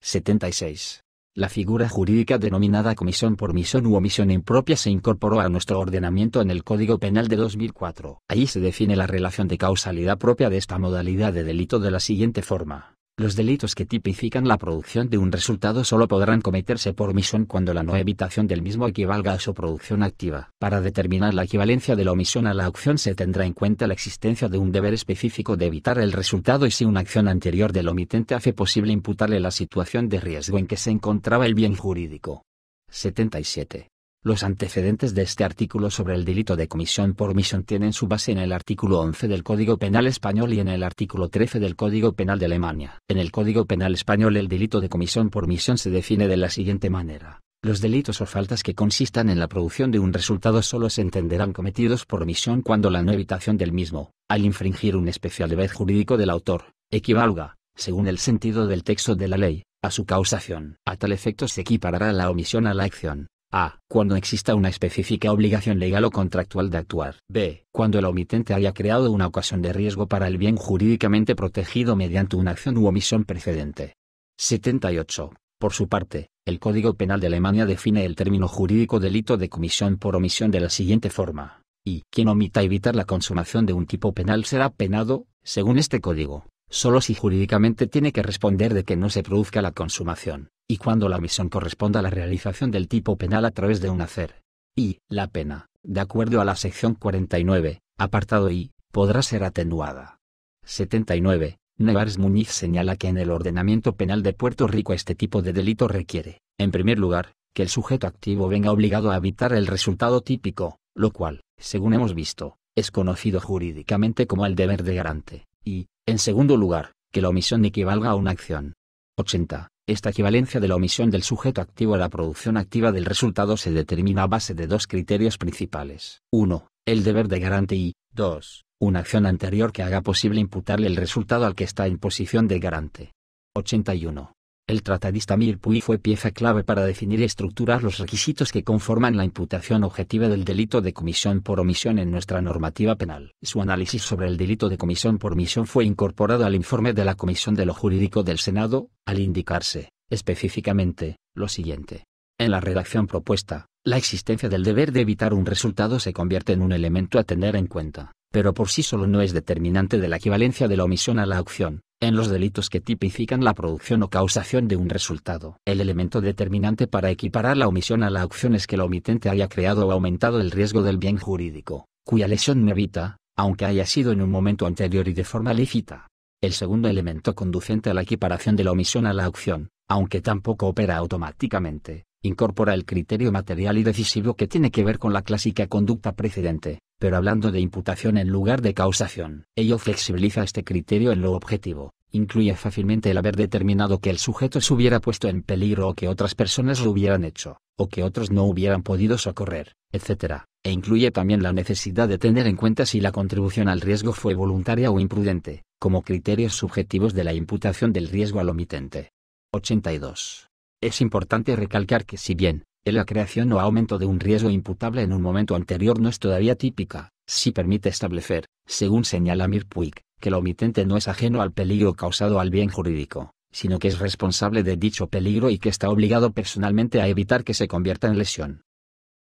Speaker 1: 76. La figura jurídica denominada comisión por omisión u omisión impropia se incorporó a nuestro ordenamiento en el Código Penal de 2004. Allí se define la relación de causalidad propia de esta modalidad de delito de la siguiente forma: los delitos que tipifican la producción de un resultado solo podrán cometerse por omisión cuando la no evitación del mismo equivalga a su producción activa. Para determinar la equivalencia de la omisión a la acción se tendrá en cuenta la existencia de un deber específico de evitar el resultado y si una acción anterior del omitente hace posible imputarle la situación de riesgo en que se encontraba el bien jurídico. 77. Los antecedentes de este artículo sobre el delito de comisión por omisión tienen su base en el artículo 11 del Código Penal español y en el artículo 13 del Código Penal de Alemania. En el Código Penal español el delito de comisión por omisión se define de la siguiente manera: los delitos o faltas que consistan en la producción de un resultado solo se entenderán cometidos por omisión cuando la no evitación del mismo, al infringir un especial deber jurídico del autor, equivalga, según el sentido del texto de la ley, a su causación. A tal efecto se equiparará la omisión a la acción, A. Cuando exista una específica obligación legal o contractual de actuar. B. Cuando el omitente haya creado una ocasión de riesgo para el bien jurídicamente protegido mediante una acción u omisión precedente. 78. Por su parte, el Código Penal de Alemania define el término jurídico delito de comisión por omisión de la siguiente forma. Y quien omita evitar la consumación de un tipo penal será penado, según este código, solo si jurídicamente tiene que responder de que no se produzca la consumación, y cuando la omisión corresponda a la realización del tipo penal a través de un hacer. Y la pena, de acuerdo a la sección 49, apartado I, podrá ser atenuada. 79. Nevares Muñiz señala que en el ordenamiento penal de Puerto Rico este tipo de delito requiere, en primer lugar, que el sujeto activo venga obligado a evitar el resultado típico, lo cual, según hemos visto, es conocido jurídicamente como el deber de garante, y, en segundo lugar, que la omisión equivalga a una acción. 80. Esta equivalencia de la omisión del sujeto activo a la producción activa del resultado se determina a base de dos criterios principales. 1. El deber de garante y, 2. Una acción anterior que haga posible imputarle el resultado al que está en posición de garante. 81. El tratadista Mir Puig fue pieza clave para definir y estructurar los requisitos que conforman la imputación objetiva del delito de comisión por omisión en nuestra normativa penal. Su análisis sobre el delito de comisión por omisión fue incorporado al informe de la Comisión de lo Jurídico del Senado, al indicarse, específicamente, lo siguiente. En la redacción propuesta, la existencia del deber de evitar un resultado se convierte en un elemento a tener en cuenta, pero por sí solo no es determinante de la equivalencia de la omisión a la acción, en los delitos que tipifican la producción o causación de un resultado. El elemento determinante para equiparar la omisión a la acción es que el omitente haya creado o aumentado el riesgo del bien jurídico, cuya lesión no evita, aunque haya sido en un momento anterior y de forma lícita. El segundo elemento conducente a la equiparación de la omisión a la acción, aunque tampoco opera automáticamente, incorpora el criterio material y decisivo que tiene que ver con la clásica conducta precedente, pero hablando de imputación en lugar de causación. Ello flexibiliza este criterio en lo objetivo, incluye fácilmente el haber determinado que el sujeto se hubiera puesto en peligro o que otras personas lo hubieran hecho, o que otros no hubieran podido socorrer, etc., e incluye también la necesidad de tener en cuenta si la contribución al riesgo fue voluntaria o imprudente, como criterios subjetivos de la imputación del riesgo al omitente. 82. Es importante recalcar que si bien, la creación o aumento de un riesgo imputable en un momento anterior no es todavía típica, sí permite establecer, según señala Mir Puig, que el omitente no es ajeno al peligro causado al bien jurídico, sino que es responsable de dicho peligro y que está obligado personalmente a evitar que se convierta en lesión.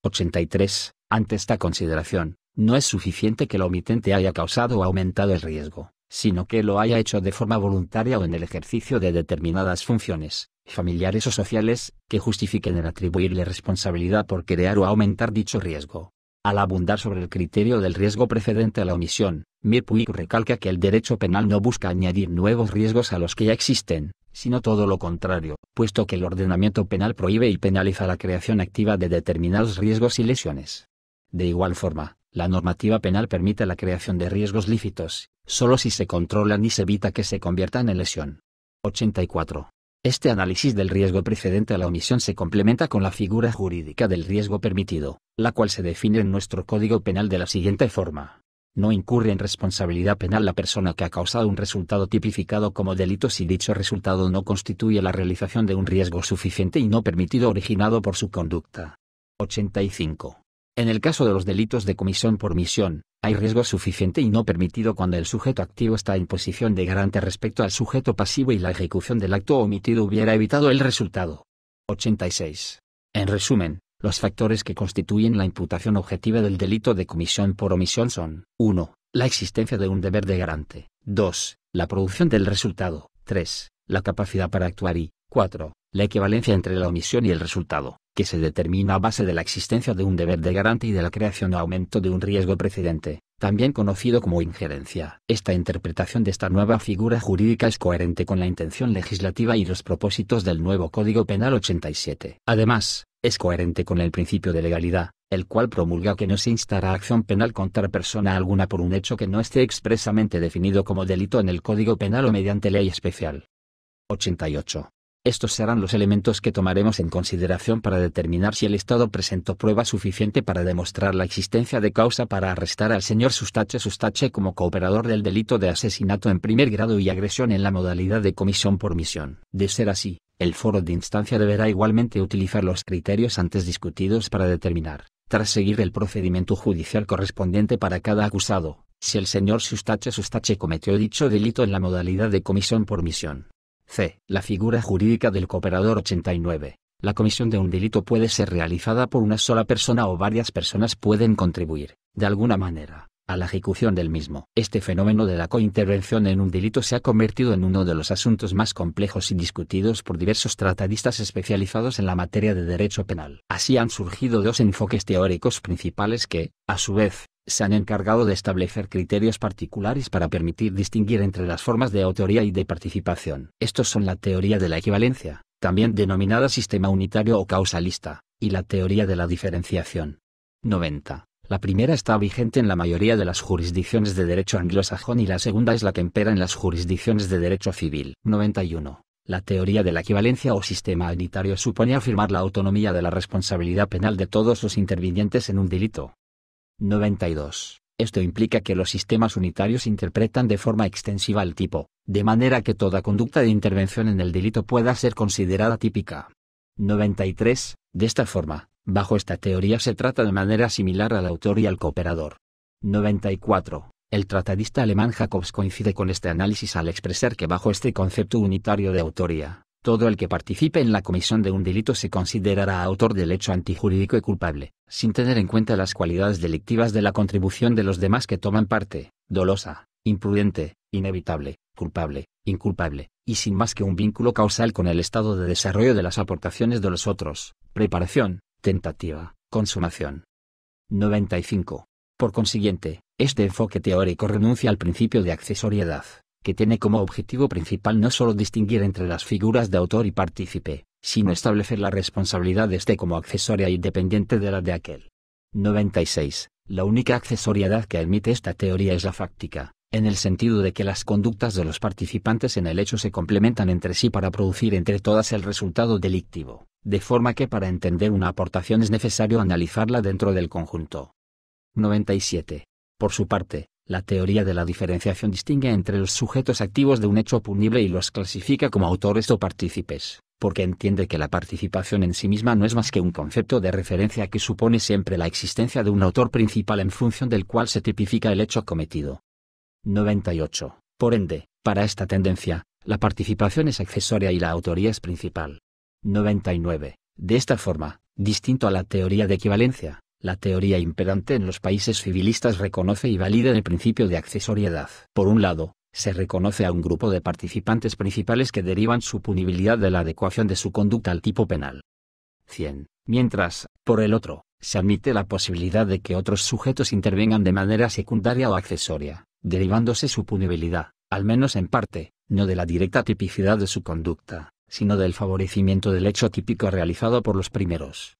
Speaker 1: 83. Ante esta consideración, no es suficiente que el omitente haya causado o aumentado el riesgo, sino que lo haya hecho de forma voluntaria o en el ejercicio de determinadas funciones, familiares o sociales, que justifiquen el atribuirle responsabilidad por crear o aumentar dicho riesgo. Al abundar sobre el criterio del riesgo precedente a la omisión, Mir Puig recalca que el derecho penal no busca añadir nuevos riesgos a los que ya existen, sino todo lo contrario, puesto que el ordenamiento penal prohíbe y penaliza la creación activa de determinados riesgos y lesiones. De igual forma, la normativa penal permite la creación de riesgos lícitos, solo si se controlan y se evita que se conviertan en lesión. 84. Este análisis del riesgo precedente a la omisión se complementa con la figura jurídica del riesgo permitido, la cual se define en nuestro Código Penal de la siguiente forma. No incurre en responsabilidad penal la persona que ha causado un resultado tipificado como delito si dicho resultado no constituye la realización de un riesgo suficiente y no permitido originado por su conducta. 85. En el caso de los delitos de comisión por omisión, hay riesgo suficiente y no permitido cuando el sujeto activo está en posición de garante respecto al sujeto pasivo y la ejecución del acto omitido hubiera evitado el resultado. 86. En resumen, los factores que constituyen la imputación objetiva del delito de comisión por omisión son: 1. La existencia de un deber de garante. 2. La producción del resultado. 3. La capacidad para actuar y 4. La equivalencia entre la omisión y el resultado, que se determina a base de la existencia de un deber de garante y de la creación o aumento de un riesgo precedente, también conocido como injerencia. Esta interpretación de esta nueva figura jurídica es coherente con la intención legislativa y los propósitos del nuevo Código Penal 87. Además, es coherente con el principio de legalidad, el cual promulga que no se instará acción penal contra persona alguna por un hecho que no esté expresamente definido como delito en el Código Penal o mediante ley especial. 88. Estos serán los elementos que tomaremos en consideración para determinar si el Estado presentó prueba suficiente para demostrar la existencia de causa para arrestar al señor Sustache como cooperador del delito de asesinato en primer grado y agresión en la modalidad de comisión por omisión. De ser así, El foro de instancia deberá igualmente utilizar los criterios antes discutidos para determinar, tras seguir el procedimiento judicial correspondiente para cada acusado, si el señor Sustache cometió dicho delito en la modalidad de comisión por misión. C. La figura jurídica del cooperador. 89. La comisión de un delito puede ser realizada por una sola persona o varias personas pueden contribuir, de alguna manera, a la ejecución del mismo. Este fenómeno de la cointervención en un delito se ha convertido en uno de los asuntos más complejos y discutidos por diversos tratadistas especializados en la materia de derecho penal. Así han surgido dos enfoques teóricos principales que, a su vez, se han encargado de establecer criterios particulares para permitir distinguir entre las formas de autoría y de participación. Estos son la teoría de la equivalencia, también denominada sistema unitario o causalista, y la teoría de la diferenciación. 90. La primera está vigente en la mayoría de las jurisdicciones de derecho anglosajón y la segunda es la que impera en las jurisdicciones de derecho civil. 91. La teoría de la equivalencia o sistema unitario supone afirmar la autonomía de la responsabilidad penal de todos los intervinientes en un delito. 92. Esto implica que los sistemas unitarios interpretan de forma extensiva el tipo, de manera que toda conducta de intervención en el delito pueda ser considerada típica. 93. De esta forma, bajo esta teoría se trata de manera similar al autor y al cooperador. 94. El tratadista alemán Jacobs coincide con este análisis al expresar que bajo este concepto unitario de autoría, todo el que participe en la comisión de un delito se considerará autor del hecho antijurídico y culpable, sin tener en cuenta las cualidades delictivas de la contribución de los demás que toman parte, dolosa, imprudente, inevitable, culpable, inculpable, y sin más que un vínculo causal con el estado de desarrollo de las aportaciones de los otros, preparación, tentativa, consumación. 95. Por consiguiente, este enfoque teórico renuncia al principio de accesoriedad, que tiene como objetivo principal no solo distinguir entre las figuras de autor y partícipe, sino establecer la responsabilidad de este como accesoria independiente de la de aquel. 96. La única accesoriedad que admite esta teoría es la fáctica, en el sentido de que las conductas de los participantes en el hecho se complementan entre sí para producir entre todas el resultado delictivo, de forma que para entender una aportación es necesario analizarla dentro del conjunto. 97. Por su parte, la teoría de la diferenciación distingue entre los sujetos activos de un hecho punible y los clasifica como autores o partícipes, porque entiende que la participación en sí misma no es más que un concepto de referencia que supone siempre la existencia de un autor principal en función del cual se tipifica el hecho cometido. 98. Por ende, para esta tendencia, la participación es accesoria y la autoría es principal. 99. De esta forma, distinto a la teoría de equivalencia, la teoría imperante en los países civilistas reconoce y valida el principio de accesoriedad. Por un lado, se reconoce a un grupo de participantes principales que derivan su punibilidad de la adecuación de su conducta al tipo penal. 100. Mientras, por el otro, se admite la posibilidad de que otros sujetos intervengan de manera secundaria o accesoria, derivándose su punibilidad, al menos en parte, no de la directa tipicidad de su conducta, sino del favorecimiento del hecho típico realizado por los primeros.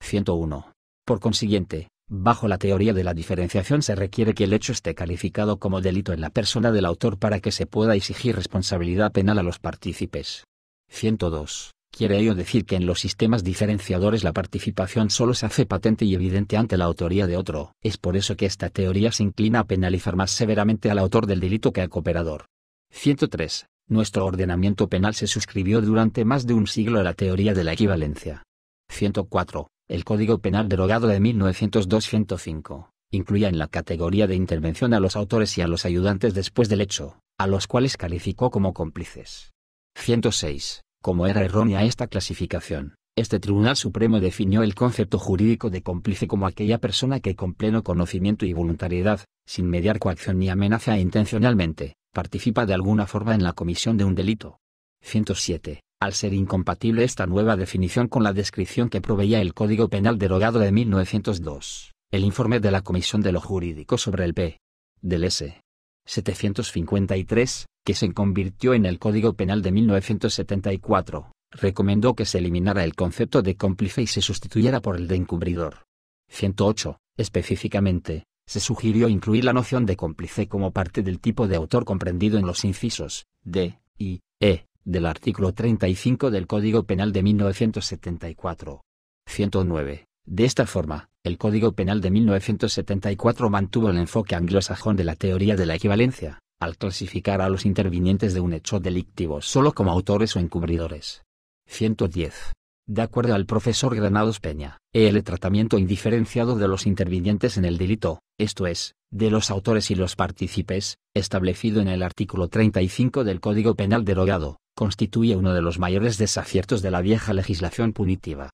Speaker 1: 101. Por consiguiente, bajo la teoría de la diferenciación se requiere que el hecho esté calificado como delito en la persona del autor para que se pueda exigir responsabilidad penal a los partícipes. 102. Quiere ello decir que en los sistemas diferenciadores la participación solo se hace patente y evidente ante la autoría de otro. Es por eso que esta teoría se inclina a penalizar más severamente al autor del delito que al cooperador. 103. Nuestro ordenamiento penal se suscribió durante más de un siglo a la teoría de la equivalencia. 104. El Código Penal derogado de 1902-105, incluía en la categoría de intervención a los autores y a los ayudantes después del hecho, a los cuales calificó como cómplices. 106. Como era errónea esta clasificación, este Tribunal Supremo definió el concepto jurídico de cómplice como aquella persona que con pleno conocimiento y voluntariedad, sin mediar coacción ni amenaza e intencionalmente, participa de alguna forma en la comisión de un delito. 107. Al ser incompatible esta nueva definición con la descripción que proveía el Código Penal derogado de 1902, el informe de la Comisión de lo Jurídico sobre el P. del S. 753, que se convirtió en el Código Penal de 1974, recomendó que se eliminara el concepto de cómplice y se sustituyera por el de encubridor. 108. Específicamente, se sugirió incluir la noción de cómplice como parte del tipo de autor comprendido en los incisos D y E del artículo 35 del Código Penal de 1974. 109. De esta forma, el Código Penal de 1974 mantuvo el enfoque anglosajón de la teoría de la equivalencia, al clasificar a los intervinientes de un hecho delictivo solo como autores o encubridores. 110. De acuerdo al profesor Granados Peña, el tratamiento indiferenciado de los intervinientes en el delito, esto es, de los autores y los partícipes, establecido en el artículo 35 del Código Penal derogado, constituye uno de los mayores desaciertos de la vieja legislación punitiva.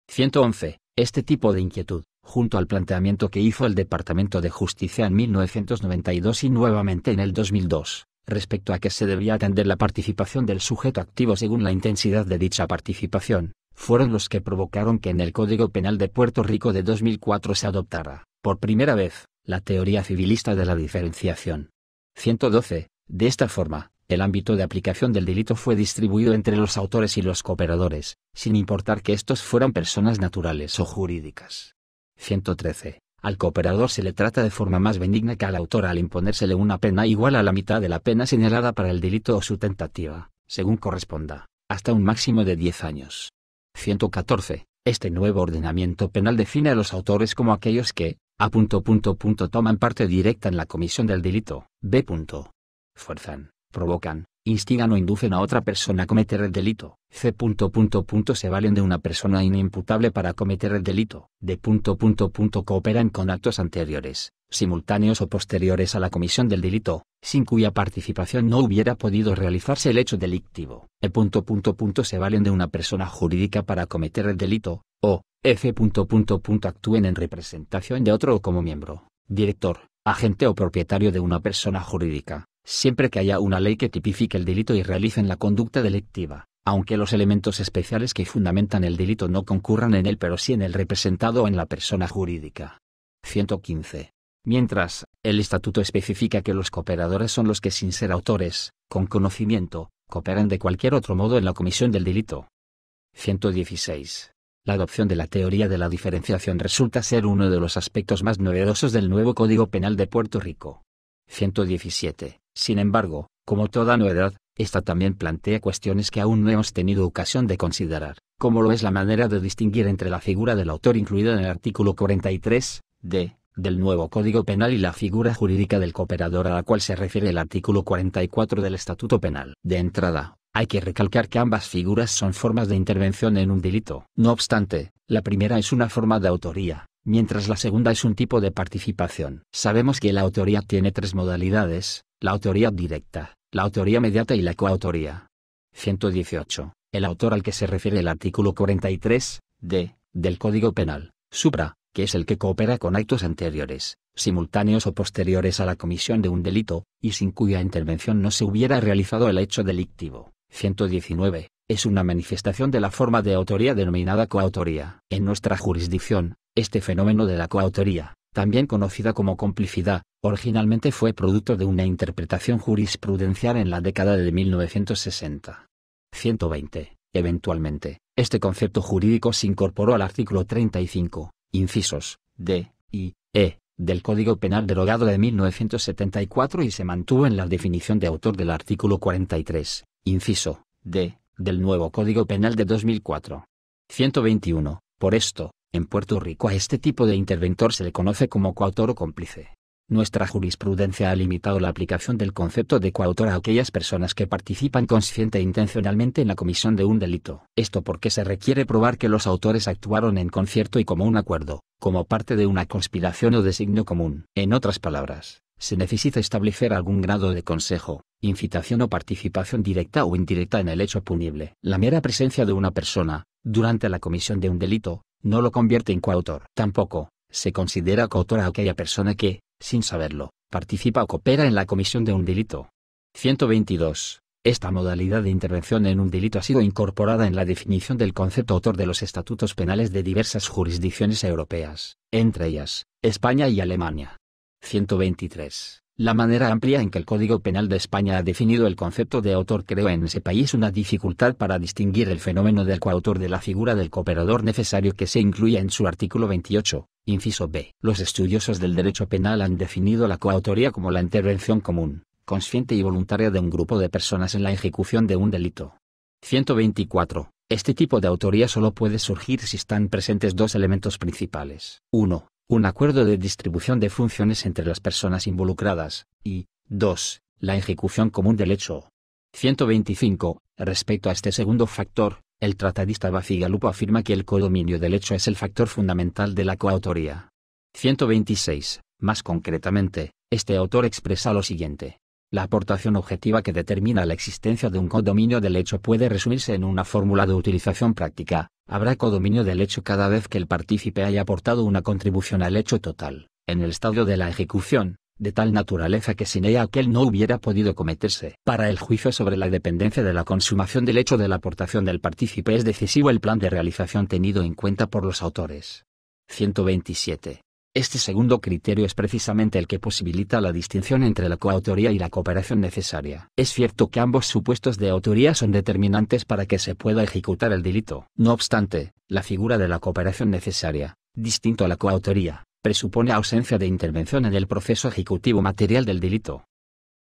Speaker 1: 111. Este tipo de inquietud, junto al planteamiento que hizo el Departamento de Justicia en 1992 y nuevamente en el 2002, respecto a que se debía atender la participación del sujeto activo según la intensidad de dicha participación, fueron los que provocaron que en el Código Penal de Puerto Rico de 2004 se adoptara, por primera vez, la teoría civilista de la diferenciación. 112. De esta forma, el ámbito de aplicación del delito fue distribuido entre los autores y los cooperadores, sin importar que estos fueran personas naturales o jurídicas. 113. Al cooperador se le trata de forma más benigna que al autor al imponérsele una pena igual a la mitad de la pena señalada para el delito o su tentativa, según corresponda, hasta un máximo de 10 años. 114. Este nuevo ordenamiento penal define a los autores como aquellos que, toman parte directa en la comisión del delito, b. fuerzan, provocan, instigan o inducen a otra persona a cometer el delito, c. Se valen de una persona inimputable para cometer el delito, d. Cooperan con actos anteriores, simultáneos o posteriores a la comisión del delito, sin cuya participación no hubiera podido realizarse el hecho delictivo, e. Se valen de una persona jurídica para cometer el delito, o f. Actúen en representación de otro o como miembro, director, agente o propietario de una persona jurídica, siempre que haya una ley que tipifique el delito y realicen la conducta delictiva, aunque los elementos especiales que fundamentan el delito no concurran en él pero sí en el representado o en la persona jurídica. 115. Mientras, el Estatuto especifica que los cooperadores son los que sin ser autores, con conocimiento, cooperan de cualquier otro modo en la comisión del delito. 116. La adopción de la teoría de la diferenciación resulta ser uno de los aspectos más novedosos del nuevo Código Penal de Puerto Rico. 117. Sin embargo, como toda novedad, esta también plantea cuestiones que aún no hemos tenido ocasión de considerar, como lo es la manera de distinguir entre la figura del autor incluida en el artículo 43, d, del nuevo Código Penal y la figura jurídica del cooperador a la cual se refiere el artículo 44 del Estatuto Penal. De entrada, hay que recalcar que ambas figuras son formas de intervención en un delito. No obstante, la primera es una forma de autoría, mientras la segunda es un tipo de participación. Sabemos que la autoría tiene tres modalidades: la autoría directa, la autoría mediata y la coautoría. 118. El autor al que se refiere el artículo 43, d, del Código Penal, supra, que es el que coopera con actos anteriores, simultáneos o posteriores a la comisión de un delito, y sin cuya intervención no se hubiera realizado el hecho delictivo. 119. Es una manifestación de la forma de autoría denominada coautoría. En nuestra jurisdicción, este fenómeno de la coautoría, también conocida como complicidad, originalmente fue producto de una interpretación jurisprudencial en la década de 1960. 120. Eventualmente, este concepto jurídico se incorporó al artículo 35, incisos d y e, del Código Penal derogado de 1974 y se mantuvo en la definición de autor del artículo 43, inciso d, del nuevo Código Penal de 2004. 121. Por esto, en Puerto Rico a este tipo de interventor se le conoce como coautor o cómplice. Nuestra jurisprudencia ha limitado la aplicación del concepto de coautor a aquellas personas que participan consciente e intencionalmente en la comisión de un delito. Esto porque se requiere probar que los autores actuaron en concierto y como un acuerdo, como parte de una conspiración o designio común. En otras palabras, se necesita establecer algún grado de consejo, incitación o participación directa o indirecta en el hecho punible. La mera presencia de una persona, durante la comisión de un delito, no lo convierte en coautor. Tampoco se considera coautor a aquella persona que, sin saberlo, participa o coopera en la comisión de un delito. 122. Esta modalidad de intervención en un delito ha sido incorporada en la definición del concepto autor de los estatutos penales de diversas jurisdicciones europeas, entre ellas, España y Alemania. 123. La manera amplia en que el Código Penal de España ha definido el concepto de autor creó en ese país una dificultad para distinguir el fenómeno del coautor de la figura del cooperador necesario que se incluya en su artículo 28, inciso b. Los estudiosos del derecho penal han definido la coautoría como la intervención común, consciente y voluntaria de un grupo de personas en la ejecución de un delito. 124. Este tipo de autoría solo puede surgir si están presentes dos elementos principales. 1. Un acuerdo de distribución de funciones entre las personas involucradas, y 2. La ejecución común del hecho. 125. Respecto a este segundo factor, El tratadista Bacigalupo afirma que el codominio del hecho es el factor fundamental de la coautoría. 126. Más concretamente, este autor expresa lo siguiente. La aportación objetiva que determina la existencia de un codominio del hecho puede resumirse en una fórmula de utilización práctica. Habrá codominio del hecho cada vez que el partícipe haya aportado una contribución al hecho total, en el estadio de la ejecución, de tal naturaleza que sin ella aquel no hubiera podido cometerse. Para el juicio sobre la dependencia de la consumación del hecho de la aportación del partícipe es decisivo el plan de realización tenido en cuenta por los autores. 127. Este segundo criterio es precisamente el que posibilita la distinción entre la coautoría y la cooperación necesaria. Es cierto que ambos supuestos de autoría son determinantes para que se pueda ejecutar el delito. No obstante, la figura de la cooperación necesaria, distinto a la coautoría, presupone ausencia de intervención en el proceso ejecutivo material del delito.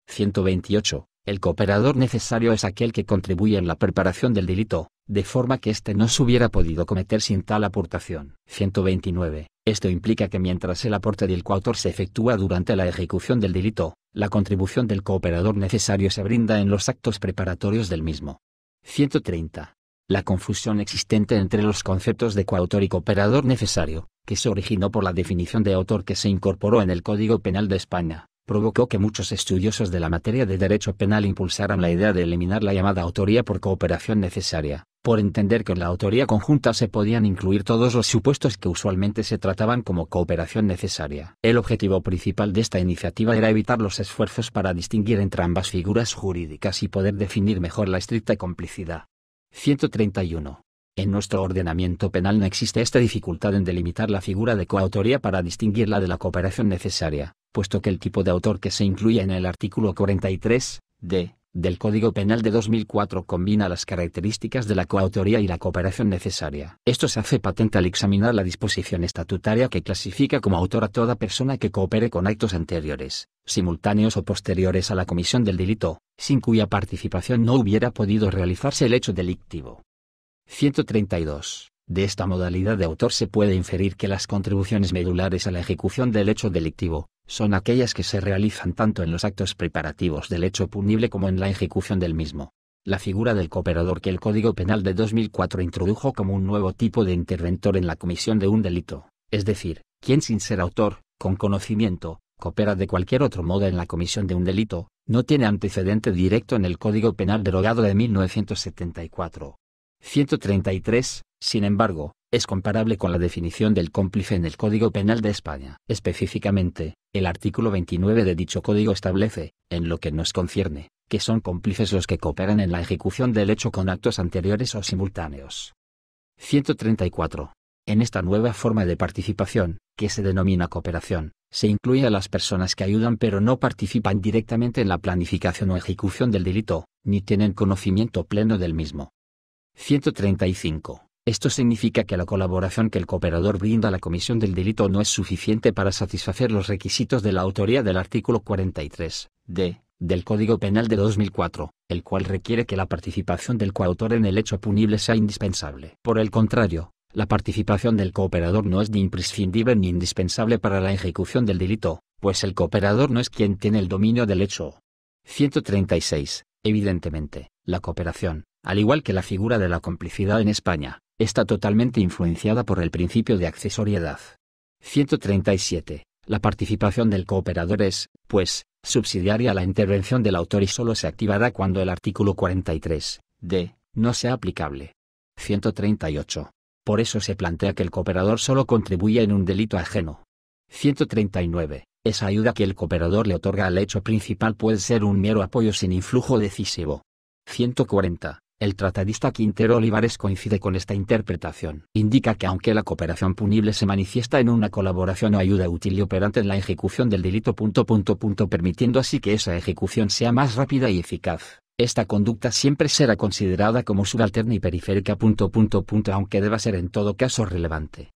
Speaker 1: 128. El cooperador necesario es aquel que contribuye en la preparación del delito, de forma que éste no se hubiera podido cometer sin tal aportación. 129. Esto implica que mientras el aporte del coautor se efectúa durante la ejecución del delito, la contribución del cooperador necesario se brinda en los actos preparatorios del mismo. 130. La confusión existente entre los conceptos de coautor y cooperador necesario, que se originó por la definición de autor que se incorporó en el Código Penal de España, provocó que muchos estudiosos de la materia de derecho penal impulsaran la idea de eliminar la llamada autoría por cooperación necesaria, por entender que en la autoría conjunta se podían incluir todos los supuestos que usualmente se trataban como cooperación necesaria. El objetivo principal de esta iniciativa era evitar los esfuerzos para distinguir entre ambas figuras jurídicas y poder definir mejor la estricta complicidad. 131. En nuestro ordenamiento penal no existe esta dificultad en delimitar la figura de coautoría para distinguirla de la cooperación necesaria, puesto que el tipo de autor que se incluye en el artículo 43d del Código Penal de 2004 combina las características de la coautoría y la cooperación necesaria. Esto se hace patente al examinar la disposición estatutaria que clasifica como autor a toda persona que coopere con actos anteriores, simultáneos o posteriores a la comisión del delito, sin cuya participación no hubiera podido realizarse el hecho delictivo. 132. De esta modalidad de autor se puede inferir que las contribuciones medulares a la ejecución del hecho delictivo son aquellas que se realizan tanto en los actos preparativos del hecho punible como en la ejecución del mismo. La figura del cooperador que el Código Penal de 2004 introdujo como un nuevo tipo de interventor en la comisión de un delito, es decir, quien sin ser autor, con conocimiento, coopera de cualquier otro modo en la comisión de un delito, no tiene antecedente directo en el Código Penal derogado de 1974. 133, sin embargo, es comparable con la definición del cómplice en el Código Penal de España. Específicamente, el artículo 29 de dicho código establece, en lo que nos concierne, que son cómplices los que cooperan en la ejecución del hecho con actos anteriores o simultáneos. 134. En esta nueva forma de participación, que se denomina cooperación, se incluye a las personas que ayudan pero no participan directamente en la planificación o ejecución del delito, ni tienen conocimiento pleno del mismo. 135. Esto significa que la colaboración que el cooperador brinda a la comisión del delito no es suficiente para satisfacer los requisitos de la autoría del artículo 43d del Código Penal de 2004, el cual requiere que la participación del coautor en el hecho punible sea indispensable. Por el contrario, la participación del cooperador no es ni imprescindible ni indispensable para la ejecución del delito, pues el cooperador no es quien tiene el dominio del hecho. 136. Evidentemente, la cooperación, al igual que la figura de la complicidad en España, está totalmente influenciada por el principio de accesoriedad. 137. La participación del cooperador es, pues, subsidiaria a la intervención del autor y solo se activará cuando el artículo 43d no sea aplicable. 138. Por eso se plantea que el cooperador solo contribuye en un delito ajeno. 139. Esa ayuda que el cooperador le otorga al hecho principal puede ser un mero apoyo sin influjo decisivo. 140. El tratadista Quintero Olivares coincide con esta interpretación. Indica que aunque la cooperación punible se manifiesta en una colaboración o ayuda útil y operante en la ejecución del delito... permitiendo así que esa ejecución sea más rápida y eficaz, esta conducta siempre será considerada como subalterna y periférica... aunque deba ser en todo caso relevante.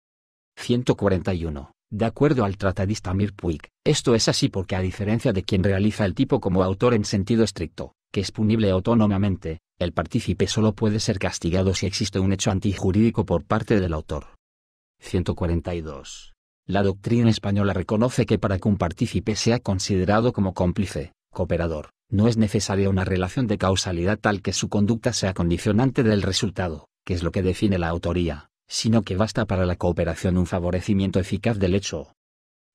Speaker 1: 141. De acuerdo al tratadista Mir Puig, esto es así porque a diferencia de quien realiza el tipo como autor en sentido estricto, que es punible autónomamente, el partícipe solo puede ser castigado si existe un hecho antijurídico por parte del autor. 142. La doctrina española reconoce que para que un partícipe sea considerado como cómplice, cooperador, no es necesaria una relación de causalidad tal que su conducta sea condicionante del resultado, que es lo que define la autoría, sino que basta para la cooperación un favorecimiento eficaz del hecho.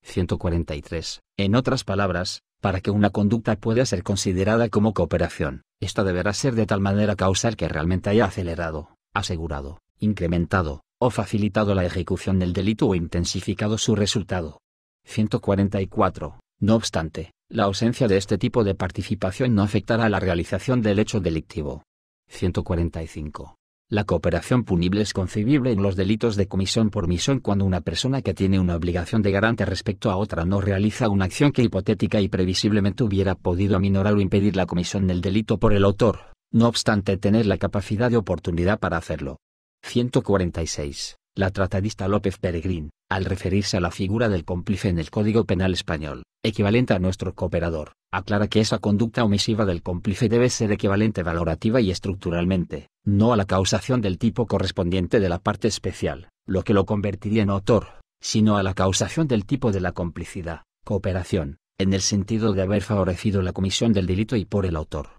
Speaker 1: 143. En otras palabras, para que una conducta pueda ser considerada como cooperación, esta deberá ser de tal manera causal que realmente haya acelerado, asegurado, incrementado, o facilitado la ejecución del delito o intensificado su resultado. 144. No obstante, la ausencia de este tipo de participación no afectará a la realización del hecho delictivo. 145. La cooperación punible es concebible en los delitos de comisión por omisión cuando una persona que tiene una obligación de garante respecto a otra no realiza una acción que hipotética y previsiblemente hubiera podido aminorar o impedir la comisión del delito por el autor, no obstante tener la capacidad de oportunidad para hacerlo. 146. La tratadista López Peregrín, al referirse a la figura del cómplice en el Código Penal español, equivalente a nuestro cooperador, aclara que esa conducta omisiva del cómplice debe ser equivalente valorativa y estructuralmente, no a la causación del tipo correspondiente de la parte especial, lo que lo convertiría en autor, sino a la causación del tipo de la complicidad, cooperación, en el sentido de haber favorecido la comisión del delito y por el autor.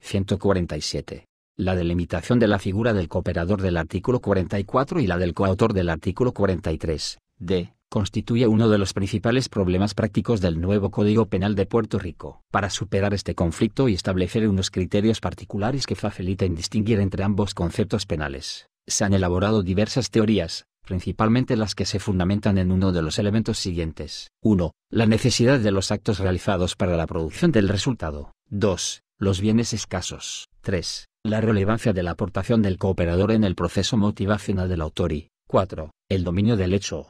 Speaker 1: 147. La delimitación de la figura del cooperador del artículo 44 y la del coautor del artículo 43, d, constituye uno de los principales problemas prácticos del nuevo Código Penal de Puerto Rico. Para superar este conflicto y establecer unos criterios particulares que faciliten distinguir entre ambos conceptos penales, se han elaborado diversas teorías, principalmente las que se fundamentan en uno de los elementos siguientes. 1. La necesidad de los actos realizados para la producción del resultado. 2. Los bienes escasos. 3. La relevancia de la aportación del cooperador en el proceso motivacional del autor y 4. El dominio del hecho.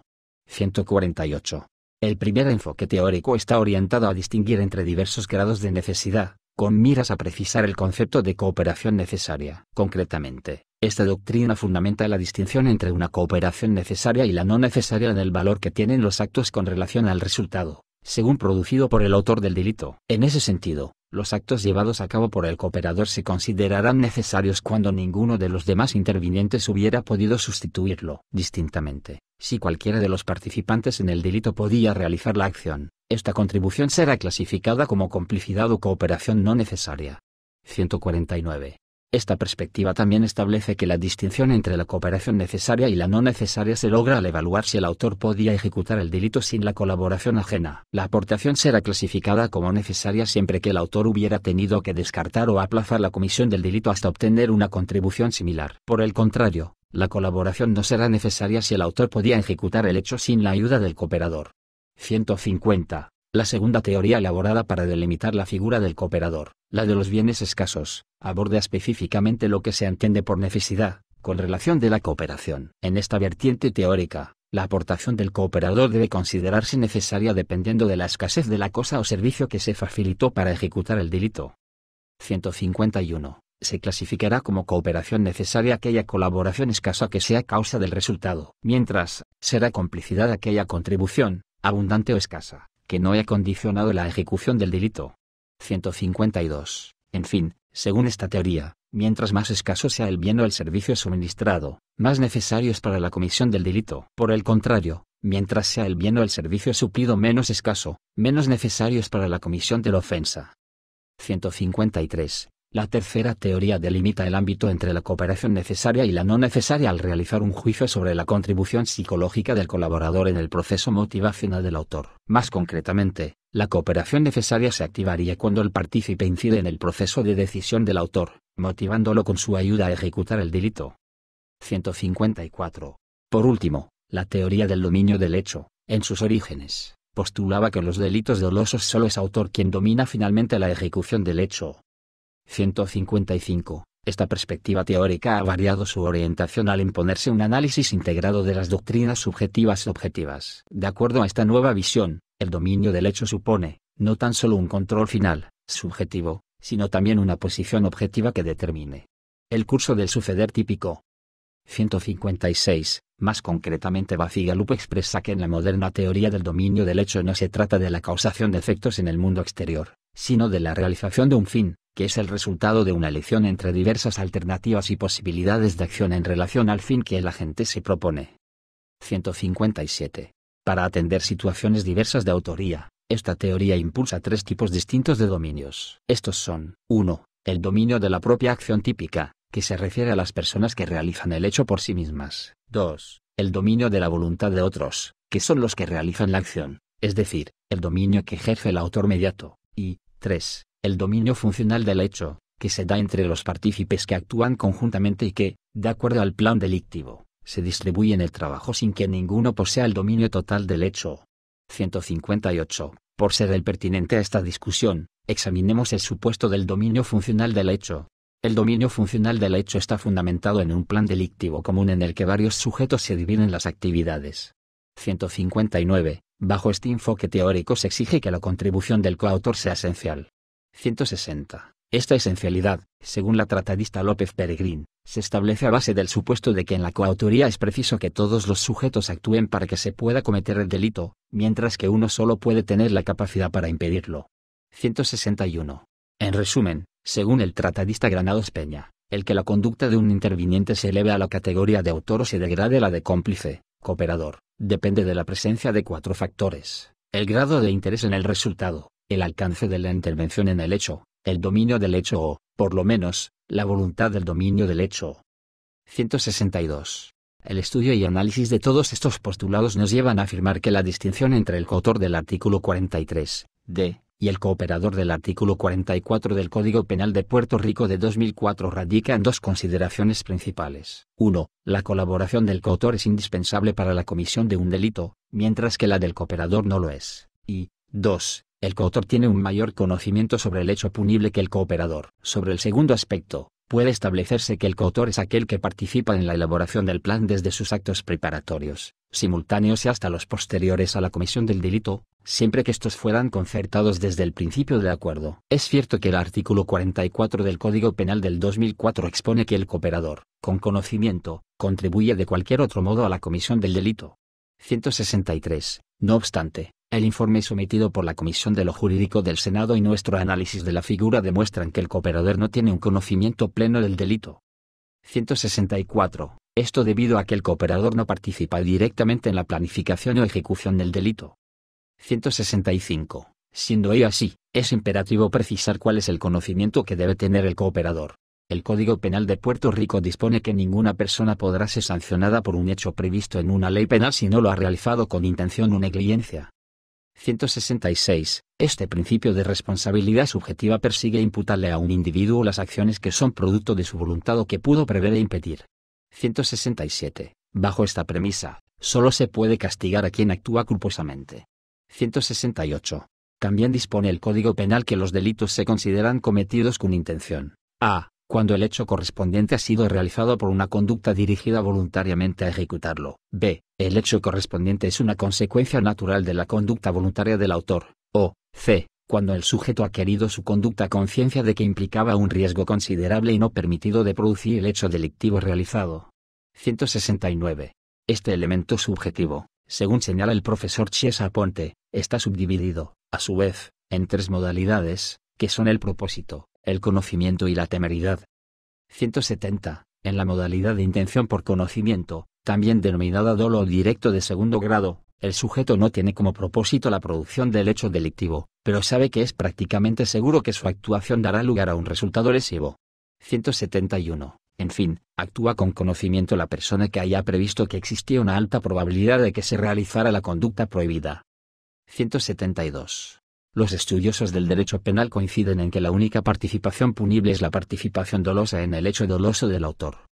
Speaker 1: 148. El primer enfoque teórico está orientado a distinguir entre diversos grados de necesidad, con miras a precisar el concepto de cooperación necesaria. Concretamente, esta doctrina fundamenta la distinción entre una cooperación necesaria y la no necesaria en el valor que tienen los actos con relación al resultado, según producido por el autor del delito. En ese sentido, los actos llevados a cabo por el cooperador se considerarán necesarios cuando ninguno de los demás intervinientes hubiera podido sustituirlo. Distintamente, si cualquiera de los participantes en el delito podía realizar la acción, esta contribución será clasificada como complicidad o cooperación no necesaria. 149. Esta perspectiva también establece que la distinción entre la cooperación necesaria y la no necesaria se logra al evaluar si el autor podía ejecutar el delito sin la colaboración ajena. La aportación será clasificada como necesaria siempre que el autor hubiera tenido que descartar o aplazar la comisión del delito hasta obtener una contribución similar. Por el contrario, la colaboración no será necesaria si el autor podía ejecutar el hecho sin la ayuda del cooperador. 150. La segunda teoría elaborada para delimitar la figura del cooperador, la de los bienes escasos, aborda específicamente lo que se entiende por necesidad, con relación de la cooperación. En esta vertiente teórica, la aportación del cooperador debe considerarse necesaria dependiendo de la escasez de la cosa o servicio que se facilitó para ejecutar el delito. 151. Se clasificará como cooperación necesaria aquella colaboración escasa que sea causa del resultado, mientras, será complicidad aquella contribución, abundante o escasa, que no haya condicionado la ejecución del delito. 152. En fin, según esta teoría, mientras más escaso sea el bien o el servicio suministrado, más necesario es para la comisión del delito. Por el contrario, mientras sea el bien o el servicio suplido menos escaso, menos necesario es para la comisión de la ofensa. 153. La tercera teoría delimita el ámbito entre la cooperación necesaria y la no necesaria al realizar un juicio sobre la contribución psicológica del colaborador en el proceso motivacional del autor. Más concretamente, la cooperación necesaria se activaría cuando el partícipe incide en el proceso de decisión del autor, motivándolo con su ayuda a ejecutar el delito. 154. Por último, la teoría del dominio del hecho, en sus orígenes, postulaba que en los delitos dolosos solo es autor quien domina finalmente la ejecución del hecho. 155. Esta perspectiva teórica ha variado su orientación al imponerse un análisis integrado de las doctrinas subjetivas y objetivas. De acuerdo a esta nueva visión, el dominio del hecho supone, no tan solo un control final, subjetivo, sino también una posición objetiva que determine el curso del suceder típico. 156. Más concretamente Bacigalupo expresa que en la moderna teoría del dominio del hecho no se trata de la causación de efectos en el mundo exterior, sino de la realización de un fin, que es el resultado de una elección entre diversas alternativas y posibilidades de acción en relación al fin que el agente se propone. 157. Para atender situaciones diversas de autoría, esta teoría impulsa tres tipos distintos de dominios. Estos son: 1. El dominio de la propia acción típica, que se refiere a las personas que realizan el hecho por sí mismas. 2. El dominio de la voluntad de otros, que son los que realizan la acción, es decir, el dominio que ejerce el autor mediato. Y 3. El dominio funcional del hecho, que se da entre los partícipes que actúan conjuntamente y que, de acuerdo al plan delictivo, se distribuyen el trabajo sin que ninguno posea el dominio total del hecho. 158. Por ser el pertinente a esta discusión, examinemos el supuesto del dominio funcional del hecho. El dominio funcional del hecho está fundamentado en un plan delictivo común en el que varios sujetos se dividen las actividades. 159. Bajo este enfoque teórico se exige que la contribución del coautor sea esencial. 160. Esta esencialidad, según la tratadista López Peregrín, se establece a base del supuesto de que en la coautoría es preciso que todos los sujetos actúen para que se pueda cometer el delito, mientras que uno solo puede tener la capacidad para impedirlo. 161. En resumen, según el tratadista Granados Peña, el que la conducta de un interviniente se eleve a la categoría de autor o se degrade a la de cómplice, cooperador, depende de la presencia de 4 factores: el grado de interés en el resultado, el alcance de la intervención en el hecho, el dominio del hecho o, por lo menos, la voluntad del dominio del hecho. 162. El estudio y análisis de todos estos postulados nos llevan a afirmar que la distinción entre el coautor del artículo 43, d, y el cooperador del artículo 44 del Código Penal de Puerto Rico de 2004 radica en 2 consideraciones principales. 1. La colaboración del coautor es indispensable para la comisión de un delito, mientras que la del cooperador no lo es. Y 2. El coautor tiene un mayor conocimiento sobre el hecho punible que el cooperador. Sobre el segundo aspecto, puede establecerse que el coautor es aquel que participa en la elaboración del plan desde sus actos preparatorios, simultáneos y hasta los posteriores a la comisión del delito, siempre que estos fueran concertados desde el principio del acuerdo. Es cierto que el artículo 44 del Código Penal del 2004 expone que el cooperador, con conocimiento, contribuye de cualquier otro modo a la comisión del delito. 163. No obstante, el informe sometido por la Comisión de lo Jurídico del Senado y nuestro análisis de la figura demuestran que el cooperador no tiene un conocimiento pleno del delito. 164. Esto debido a que el cooperador no participa directamente en la planificación o ejecución del delito. 165. Siendo ello así, es imperativo precisar cuál es el conocimiento que debe tener el cooperador. El Código Penal de Puerto Rico dispone que ninguna persona podrá ser sancionada por un hecho previsto en una ley penal si no lo ha realizado con intención o negligencia. 166. Este principio de responsabilidad subjetiva persigue imputarle a un individuo las acciones que son producto de su voluntad o que pudo prever e impedir. 167. Bajo esta premisa, solo se puede castigar a quien actúa culposamente. 168. También dispone el Código Penal que los delitos se consideran cometidos con intención. A. Cuando el hecho correspondiente ha sido realizado por una conducta dirigida voluntariamente a ejecutarlo. B. El hecho correspondiente es una consecuencia natural de la conducta voluntaria del autor. O. C. Cuando el sujeto ha querido su conducta a conciencia de que implicaba un riesgo considerable y no permitido de producir el hecho delictivo realizado. 169. Este elemento subjetivo, según señala el profesor Chiesa Aponte, está subdividido, a su vez, en 3 modalidades, que son el propósito, el conocimiento y la temeridad. 170. En la modalidad de intención por conocimiento, también denominada dolo directo de segundo grado, el sujeto no tiene como propósito la producción del hecho delictivo, pero sabe que es prácticamente seguro que su actuación dará lugar a un resultado lesivo. 171. En fin, actúa con conocimiento la persona que haya previsto que existía una alta probabilidad de que se realizara la conducta prohibida. 172. Los estudiosos del derecho penal coinciden en que la única participación punible es la participación dolosa en el hecho doloso del autor.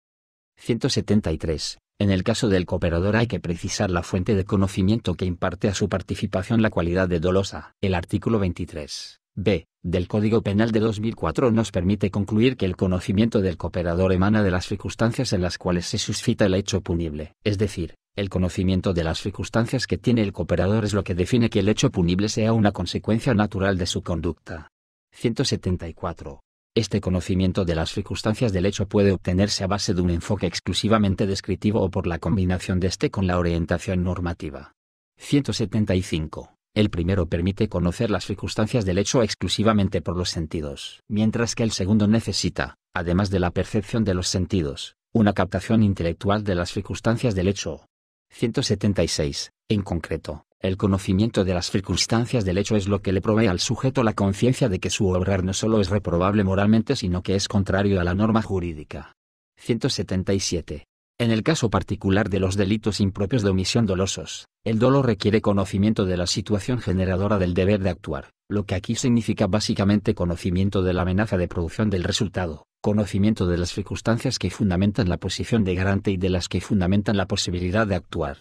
Speaker 1: 173. En el caso del cooperador hay que precisar la fuente de conocimiento que imparte a su participación la cualidad de dolosa. El artículo 23, b, del Código Penal de 2004 nos permite concluir que el conocimiento del cooperador emana de las circunstancias en las cuales se suscita el hecho punible. Es decir, el conocimiento de las circunstancias que tiene el cooperador es lo que define que el hecho punible sea una consecuencia natural de su conducta. 174. Este conocimiento de las circunstancias del hecho puede obtenerse a base de un enfoque exclusivamente descriptivo o por la combinación de este con la orientación normativa. 175. El primero permite conocer las circunstancias del hecho exclusivamente por los sentidos, mientras que el segundo necesita, además de la percepción de los sentidos, una captación intelectual de las circunstancias del hecho. 176. En concreto, el conocimiento de las circunstancias del hecho es lo que le provee al sujeto la conciencia de que su obrar no solo es reprobable moralmente sino que es contrario a la norma jurídica. 177. En el caso particular de los delitos impropios de omisión dolosos, el dolo requiere conocimiento de la situación generadora del deber de actuar, lo que aquí significa básicamente conocimiento de la amenaza de producción del resultado, conocimiento de las circunstancias que fundamentan la posición de garante y de las que fundamentan la posibilidad de actuar.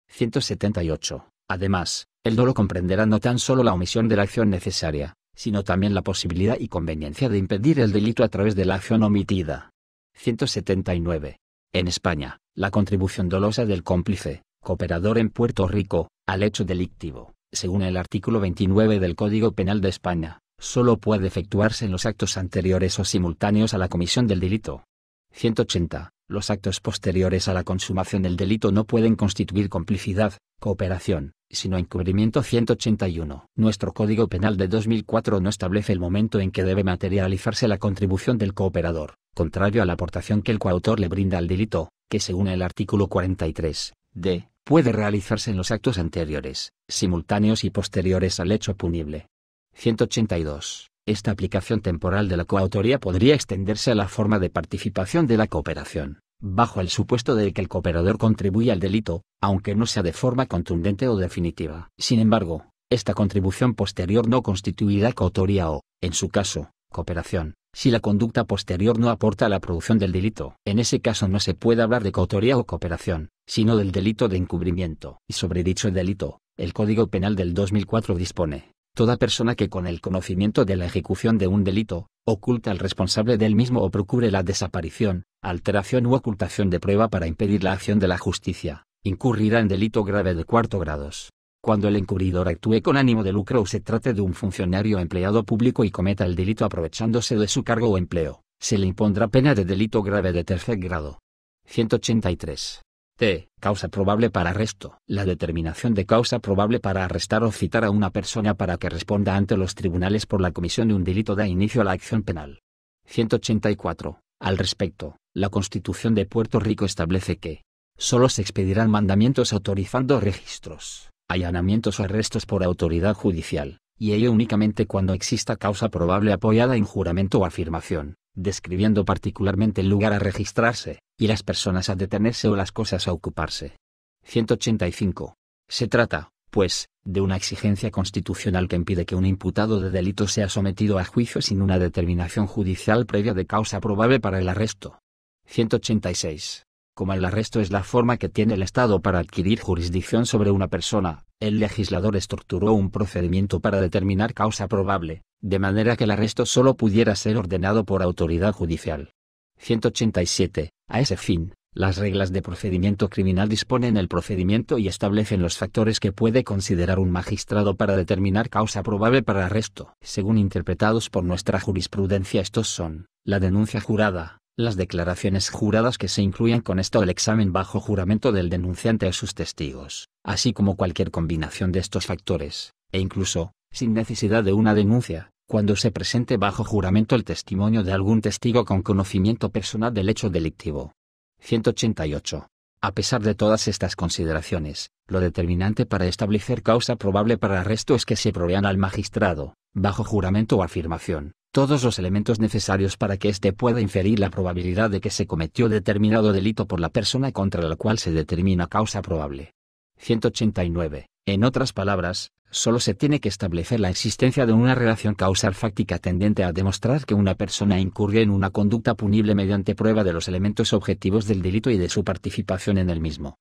Speaker 1: 178. Además, el dolo comprenderá no tan solo la omisión de la acción necesaria, sino también la posibilidad y conveniencia de impedir el delito a través de la acción omitida. 179. En España, la contribución dolosa del cómplice, cooperador en Puerto Rico, al hecho delictivo, según el artículo 29 del Código Penal de España, solo puede efectuarse en los actos anteriores o simultáneos a la comisión del delito. 180. Los actos posteriores a la consumación del delito no pueden constituir complicidad, cooperación, sino encubrimiento. 181. Nuestro Código Penal de 2004 no establece el momento en que debe materializarse la contribución del cooperador, contrario a la aportación que el coautor le brinda al delito, que según el artículo 43, d, puede realizarse en los actos anteriores, simultáneos y posteriores al hecho punible. 182. Esta aplicación temporal de la coautoría podría extenderse a la forma de participación de la cooperación, bajo el supuesto de que el cooperador contribuye al delito, aunque no sea de forma contundente o definitiva. Sin embargo, esta contribución posterior no constituirá coautoría o, en su caso, cooperación, si la conducta posterior no aporta a la producción del delito. En ese caso no se puede hablar de coautoría o cooperación, sino del delito de encubrimiento. Y sobre dicho delito, el Código Penal del 2004 dispone: toda persona que con el conocimiento de la ejecución de un delito, oculte al responsable del mismo o procure la desaparición, alteración u ocultación de prueba para impedir la acción de la justicia, incurrirá en delito grave de cuarto grado. Cuando el encubridor actúe con ánimo de lucro o se trate de un funcionario o empleado público y cometa el delito aprovechándose de su cargo o empleo, se le impondrá pena de delito grave de tercer grado. 183. T. Causa probable para arresto. La determinación de causa probable para arrestar o citar a una persona para que responda ante los tribunales por la comisión de un delito da inicio a la acción penal. 184. Al respecto, la Constitución de Puerto Rico establece que solo se expedirán mandamientos autorizando registros, allanamientos o arrestos por autoridad judicial, y ello únicamente cuando exista causa probable apoyada en juramento o afirmación, describiendo particularmente el lugar a registrarse, y las personas a detenerse o las cosas a ocuparse. 185. Se trata, pues, de una exigencia constitucional que impide que un imputado de delito sea sometido a juicio sin una determinación judicial previa de causa probable para el arresto. 186. Como el arresto es la forma que tiene el Estado para adquirir jurisdicción sobre una persona, el legislador estructuró un procedimiento para determinar causa probable, de manera que el arresto solo pudiera ser ordenado por autoridad judicial. 187. A ese fin, las reglas de procedimiento criminal disponen el procedimiento y establecen los factores que puede considerar un magistrado para determinar causa probable para arresto. Según interpretados por nuestra jurisprudencia, estos son: la denuncia jurada, las declaraciones juradas que se incluyan con esto el examen bajo juramento del denunciante a sus testigos, así como cualquier combinación de estos factores, e incluso, sin necesidad de una denuncia, cuando se presente bajo juramento el testimonio de algún testigo con conocimiento personal del hecho delictivo. 188. A pesar de todas estas consideraciones, lo determinante para establecer causa probable para arresto es que se provean al magistrado, bajo juramento o afirmación, todos los elementos necesarios para que éste pueda inferir la probabilidad de que se cometió determinado delito por la persona contra la cual se determina causa probable. 189. En otras palabras, solo se tiene que establecer la existencia de una relación causal fáctica tendente a demostrar que una persona incurrió en una conducta punible mediante prueba de los elementos objetivos del delito y de su participación en el mismo.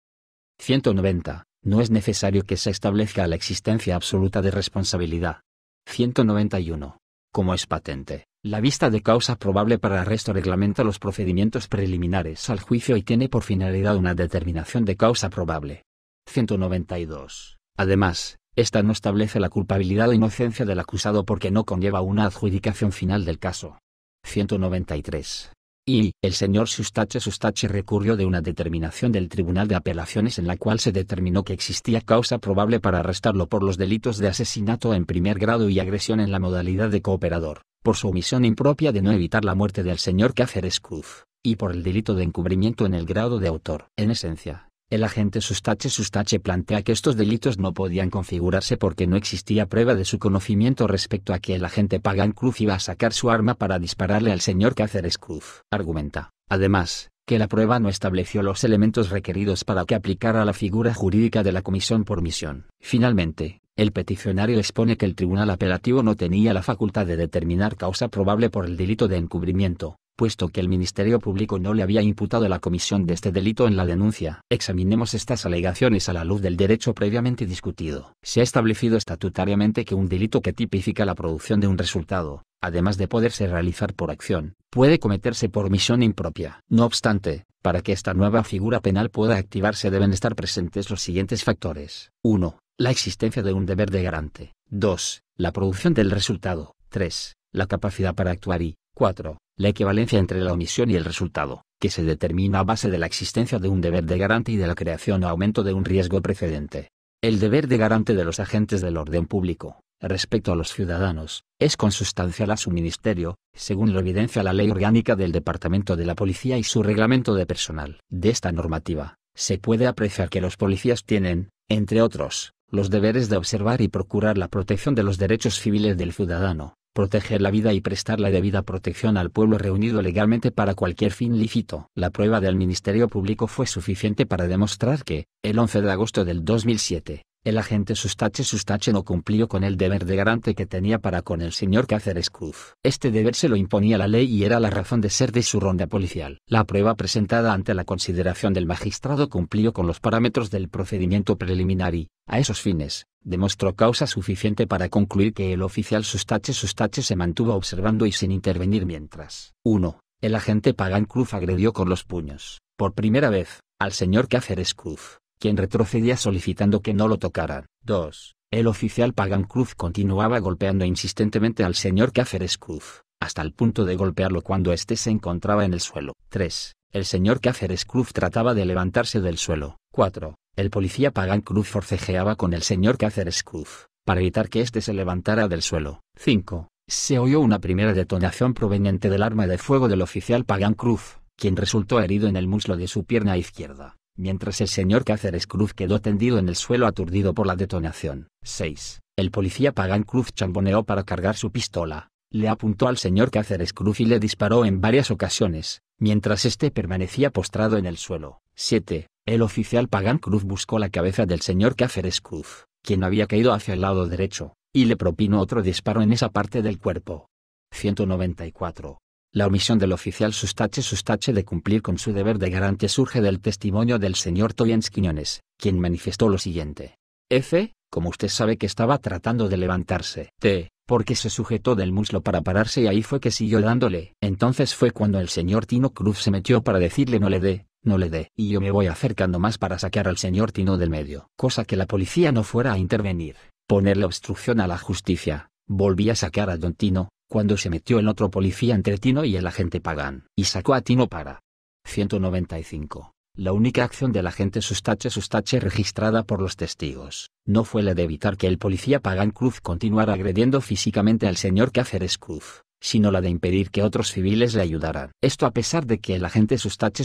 Speaker 1: 190. No es necesario que se establezca la existencia absoluta de responsabilidad. 191. Como es patente, la vista de causa probable para arresto reglamenta los procedimientos preliminares al juicio y tiene por finalidad una determinación de causa probable. 192. Además, esta no establece la culpabilidad o inocencia del acusado porque no conlleva una adjudicación final del caso. 193. Y el señor Sustache recurrió de una determinación del Tribunal de Apelaciones en la cual se determinó que existía causa probable para arrestarlo por los delitos de asesinato en primer grado y agresión en la modalidad de cooperador, por su omisión impropia de no evitar la muerte del señor Cáceres Cruz, y por el delito de encubrimiento en el grado de autor. En esencia, el agente Sustache plantea que estos delitos no podían configurarse porque no existía prueba de su conocimiento respecto a que el agente Pagan Cruz iba a sacar su arma para dispararle al señor Cáceres Cruz. Argumenta, además, que la prueba no estableció los elementos requeridos para que aplicara la figura jurídica de la comisión por omisión. Finalmente, el peticionario expone que el tribunal apelativo no tenía la facultad de determinar causa probable por el delito de encubrimiento, puesto que el Ministerio Público no le había imputado la comisión de este delito en la denuncia. Examinemos estas alegaciones a la luz del derecho previamente discutido. Se ha establecido estatutariamente que un delito que tipifica la producción de un resultado, además de poderse realizar por acción, puede cometerse por omisión impropia. No obstante, para que esta nueva figura penal pueda activarse deben estar presentes los siguientes factores. 1. La existencia de un deber de garante. 2. La producción del resultado. 3. La capacidad para actuar y 4. La equivalencia entre la omisión y el resultado, que se determina a base de la existencia de un deber de garante y de la creación o aumento de un riesgo precedente. El deber de garante de los agentes del orden público, respecto a los ciudadanos, es consustancial a su ministerio, según lo evidencia la Ley Orgánica del Departamento de la Policía y su Reglamento de Personal. De esta normativa, se puede apreciar que los policías tienen, entre otros, los deberes de observar y procurar la protección de los derechos civiles del ciudadano, proteger la vida y prestar la debida protección al pueblo reunido legalmente para cualquier fin lícito. La prueba del Ministerio Público fue suficiente para demostrar que, el 11 de agosto del 2007, el agente Sustache no cumplió con el deber de garante que tenía para con el señor Cáceres Cruz. Este deber se lo imponía la ley y era la razón de ser de su ronda policial. La prueba presentada ante la consideración del magistrado cumplió con los parámetros del procedimiento preliminar y, a esos fines, demostró causa suficiente para concluir que el oficial Sustache se mantuvo observando y sin intervenir mientras 1. El agente Pagán Cruz agredió con los puños, por primera vez, al señor Cáceres Cruz, quien retrocedía solicitando que no lo tocaran. 2. El oficial Pagán Cruz continuaba golpeando insistentemente al señor Cáceres Cruz, hasta el punto de golpearlo cuando éste se encontraba en el suelo. 3. El señor Cáceres Cruz trataba de levantarse del suelo. 4. El policía Pagán Cruz forcejeaba con el señor Cáceres Cruz, para evitar que éste se levantara del suelo. 5. Se oyó una primera detonación proveniente del arma de fuego del oficial Pagán Cruz, quien resultó herido en el muslo de su pierna izquierda, mientras el señor Cáceres Cruz quedó tendido en el suelo aturdido por la detonación. 6. El policía Pagán Cruz chamboneó para cargar su pistola, le apuntó al señor Cáceres Cruz y le disparó en varias ocasiones, mientras éste permanecía postrado en el suelo. 7. El oficial Pagán Cruz buscó la cabeza del señor Cáceres Cruz, quien había caído hacia el lado derecho, y le propinó otro disparo en esa parte del cuerpo. 194. La omisión del oficial Sustache de cumplir con su deber de garante surge del testimonio del señor Toyens Quiñones, quien manifestó lo siguiente. F. Como usted sabe que estaba tratando de levantarse. T. Porque se sujetó del muslo para pararse y ahí fue que siguió dándole. Entonces fue cuando el señor Tino Cruz se metió para decirle no le dé. Y yo me voy acercando más para sacar al señor Tino del medio. Cosa que la policía no fuera a intervenir, ponerle obstrucción a la justicia. Volví a sacar a don Tino, cuando se metió el otro policía entre Tino y el agente Pagán. Y sacó a Tino para. 195. La única acción del agente Sustache registrada por los testigos, no fue la de evitar que el policía Pagán Cruz continuara agrediendo físicamente al señor Cáceres Cruz, sino la de impedir que otros civiles le ayudaran. Esto a pesar de que el agente Sustache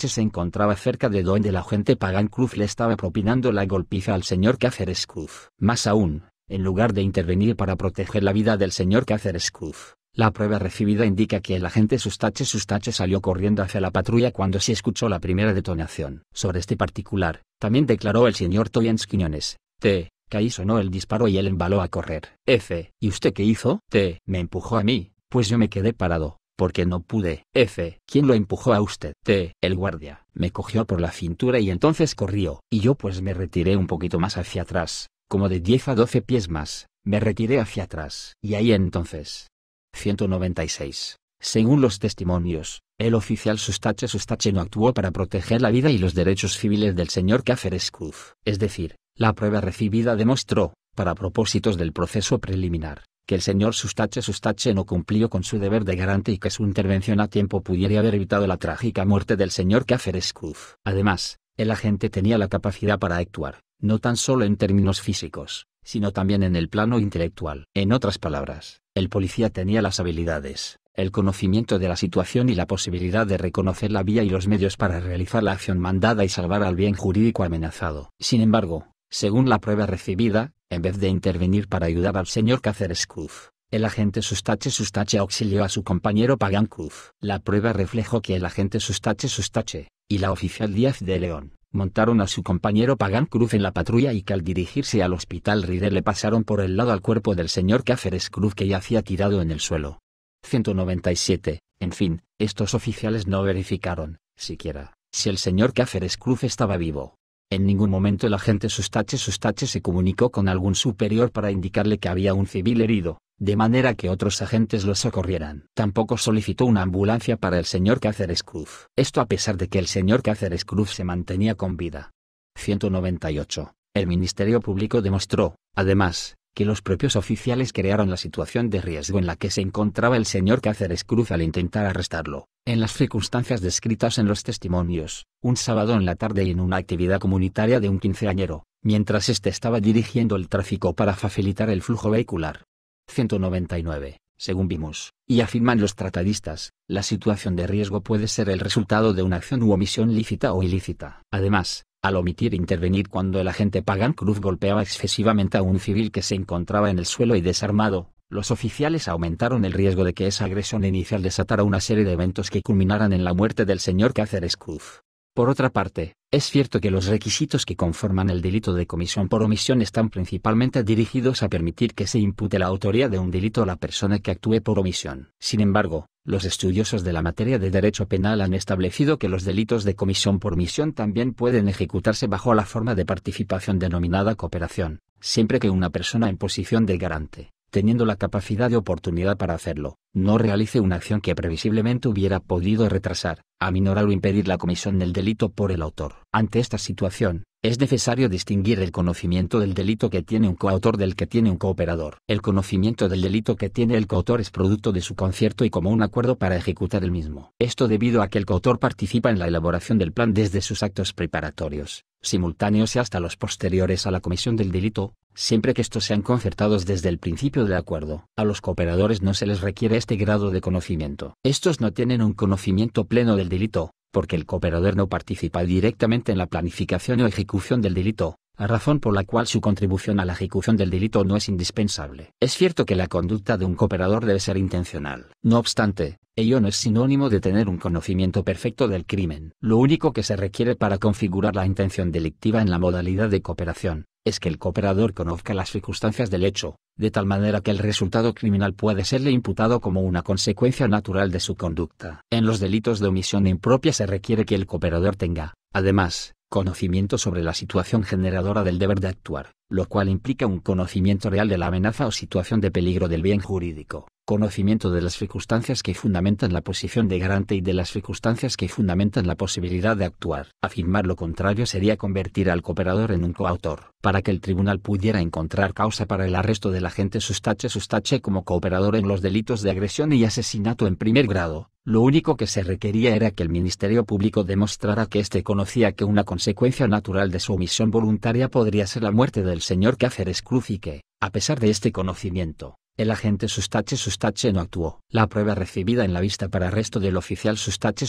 Speaker 1: se encontraba cerca de donde el agente Pagán Cruz le estaba propinando la golpiza al señor Cáceres Cruz. Más aún, en lugar de intervenir para proteger la vida del señor Cáceres Cruz, la prueba recibida indica que el agente Sustache salió corriendo hacia la patrulla cuando se escuchó la primera detonación. Sobre este particular, también declaró el señor Toyens Quiñones. T. Que ahí sonó el disparo y él embaló a correr. F. ¿Y usted qué hizo? T. Me empujó a mí, pues yo me quedé parado, porque no pude. F. ¿Quién lo empujó a usted? T. El guardia. Me cogió por la cintura y entonces corrió. Y yo pues me retiré un poquito más hacia atrás, como de 10 a 12 pies más, me retiré hacia atrás. Y ahí entonces. 196. Según los testimonios, el oficial Sustache no actuó para proteger la vida y los derechos civiles del señor Cáceres Cruz. Es decir, la prueba recibida demostró, para propósitos del proceso preliminar, que el señor Sustache no cumplió con su deber de garante y que su intervención a tiempo pudiera haber evitado la trágica muerte del señor Cáceres Cruz. Además, el agente tenía la capacidad para actuar, no tan solo en términos físicos, sino también en el plano intelectual. En otras palabras, el policía tenía las habilidades, el conocimiento de la situación y la posibilidad de reconocer la vía y los medios para realizar la acción mandada y salvar al bien jurídico amenazado. Sin embargo, según la prueba recibida, en vez de intervenir para ayudar al señor Cáceres Cruz, El agente Sustache auxilió a su compañero Pagan Cruz. La prueba reflejó que el agente Sustache y la oficial Díaz de León montaron a su compañero Pagan Cruz en la patrulla y que al dirigirse al hospital Rider le pasaron por el lado al cuerpo del señor Cáceres Cruz que yacía tirado en el suelo. 197. En fin, estos oficiales no verificaron, siquiera, si el señor Cáceres Cruz estaba vivo. En ningún momento el agente Sustache se comunicó con algún superior para indicarle que había un civil herido, de manera que otros agentes lo socorrieran. Tampoco solicitó una ambulancia para el señor Cáceres Cruz. Esto a pesar de que el señor Cáceres Cruz se mantenía con vida. 198. El Ministerio Público demostró, además, que los propios oficiales crearon la situación de riesgo en la que se encontraba el señor Cáceres Cruz al intentar arrestarlo, en las circunstancias descritas en los testimonios, un sábado en la tarde y en una actividad comunitaria de un quinceañero, mientras éste estaba dirigiendo el tráfico para facilitar el flujo vehicular. 199. Según vimos, y afirman los tratadistas, la situación de riesgo puede ser el resultado de una acción u omisión lícita o ilícita. Además, al omitir intervenir cuando el agente Pagan Cruz golpeaba excesivamente a un civil que se encontraba en el suelo y desarmado, los oficiales aumentaron el riesgo de que esa agresión inicial desatara una serie de eventos que culminaran en la muerte del señor Cáceres Cruz. Por otra parte, es cierto que los requisitos que conforman el delito de comisión por omisión están principalmente dirigidos a permitir que se impute la autoría de un delito a la persona que actúe por omisión. Sin embargo, los estudiosos de la materia de derecho penal han establecido que los delitos de comisión por omisión también pueden ejecutarse bajo la forma de participación denominada cooperación, siempre que una persona en posición de garante, teniendo la capacidad de oportunidad para hacerlo, no realice una acción que previsiblemente hubiera podido retrasar, aminorar o impedir la comisión del delito por el autor. Ante esta situación, es necesario distinguir el conocimiento del delito que tiene un coautor del que tiene un cooperador. El conocimiento del delito que tiene el coautor es producto de su concierto y común acuerdo para ejecutar el mismo. Esto debido a que el coautor participa en la elaboración del plan desde sus actos preparatorios, simultáneos y hasta los posteriores a la comisión del delito, siempre que estos sean concertados desde el principio del acuerdo. A los cooperadores no se les requiere este grado de conocimiento. Estos no tienen un conocimiento pleno del delito, porque el cooperador no participa directamente en la planificación o ejecución del delito, a razón por la cual su contribución a la ejecución del delito no es indispensable. Es cierto que la conducta de un cooperador debe ser intencional. No obstante, ello no es sinónimo de tener un conocimiento perfecto del crimen. Lo único que se requiere para configurar la intención delictiva en la modalidad de cooperación, es que el cooperador conozca las circunstancias del hecho, de tal manera que el resultado criminal puede serle imputado como una consecuencia natural de su conducta. En los delitos de omisión impropia se requiere que el cooperador tenga, además, conocimiento sobre la situación generadora del deber de actuar, lo cual implica un conocimiento real de la amenaza o situación de peligro del bien jurídico, conocimiento de las circunstancias que fundamentan la posición de garante y de las circunstancias que fundamentan la posibilidad de actuar. Afirmar lo contrario sería convertir al cooperador en un coautor. Para que el tribunal pudiera encontrar causa para el arresto del agente Sustache como cooperador en los delitos de agresión y asesinato en primer grado, lo único que se requería era que el Ministerio Público demostrara que éste conocía que una consecuencia natural de su omisión voluntaria podría ser la muerte del señor Cáceres Cruz y que, a pesar de este conocimiento, el agente Sustache no actuó. La prueba recibida en la vista para arresto del oficial Sustache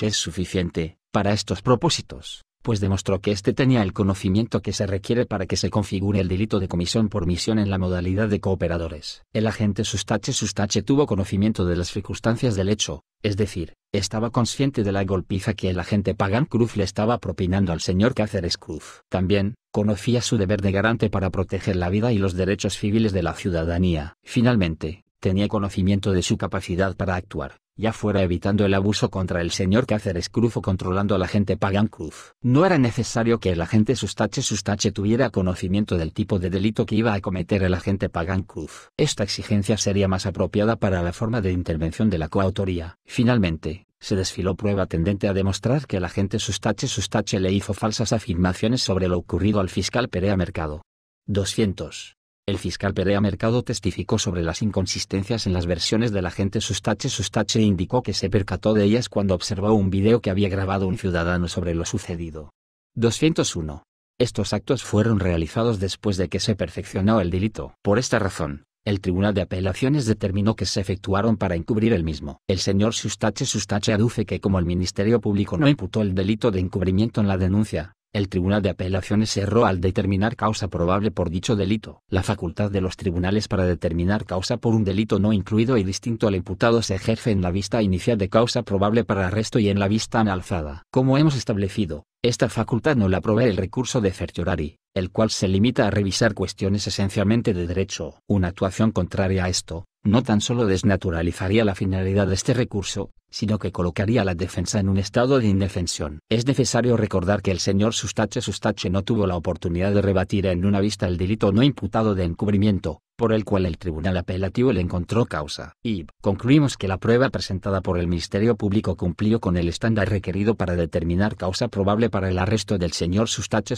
Speaker 1: es suficiente, para estos propósitos, pues demostró que éste tenía el conocimiento que se requiere para que se configure el delito de comisión por omisión en la modalidad de cooperadores. El agente Sustache tuvo conocimiento de las circunstancias del hecho, es decir, estaba consciente de la golpiza que el agente Pagan Cruz le estaba propinando al señor Cáceres Cruz. También, conocía su deber de garante para proteger la vida y los derechos civiles de la ciudadanía. Finalmente, tenía conocimiento de su capacidad para actuar, ya fuera evitando el abuso contra el señor Cáceres Cruz o controlando al agente Pagan Cruz. No era necesario que el agente Sustache tuviera conocimiento del tipo de delito que iba a cometer el agente Pagan Cruz. Esta exigencia sería más apropiada para la forma de intervención de la coautoría. Finalmente, se desfiló prueba tendente a demostrar que el agente Sustache le hizo falsas afirmaciones sobre lo ocurrido al fiscal Perea Mercado. 200. El fiscal Perea Mercado testificó sobre las inconsistencias en las versiones del agente Sustache e indicó que se percató de ellas cuando observó un video que había grabado un ciudadano sobre lo sucedido. 201. Estos actos fueron realizados después de que se perfeccionó el delito. Por esta razón, el Tribunal de Apelaciones determinó que se efectuaron para encubrir el mismo. El señor Sustache aduce que como el Ministerio Público no imputó el delito de encubrimiento en la denuncia, El Tribunal de Apelaciones erró al determinar causa probable por dicho delito. La facultad de los tribunales para determinar causa por un delito no incluido y distinto al imputado se ejerce en la vista inicial de causa probable para arresto y en la vista analzada. Como hemos establecido, esta facultad no la provee el recurso de certiorari, el cual se limita a revisar cuestiones esencialmente de derecho. Una actuación contraria a esto, no tan solo desnaturalizaría la finalidad de este recurso, sino que colocaría a la defensa en un estado de indefensión. Es necesario recordar que el señor Sustache no tuvo la oportunidad de rebatir en una vista el delito no imputado de encubrimiento, por el cual el Tribunal Apelativo le encontró causa. Y concluimos que la prueba presentada por el Ministerio Público cumplió con el estándar requerido para determinar causa probable para el arresto del señor Sustache.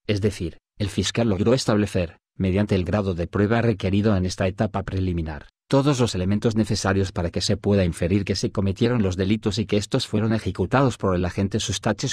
Speaker 1: Es decir, el fiscal logró establecer, mediante el grado de prueba requerido en esta etapa preliminar, todos los elementos necesarios para que se pueda inferir que se cometieron los delitos y que estos fueron ejecutados por el agente Sustache.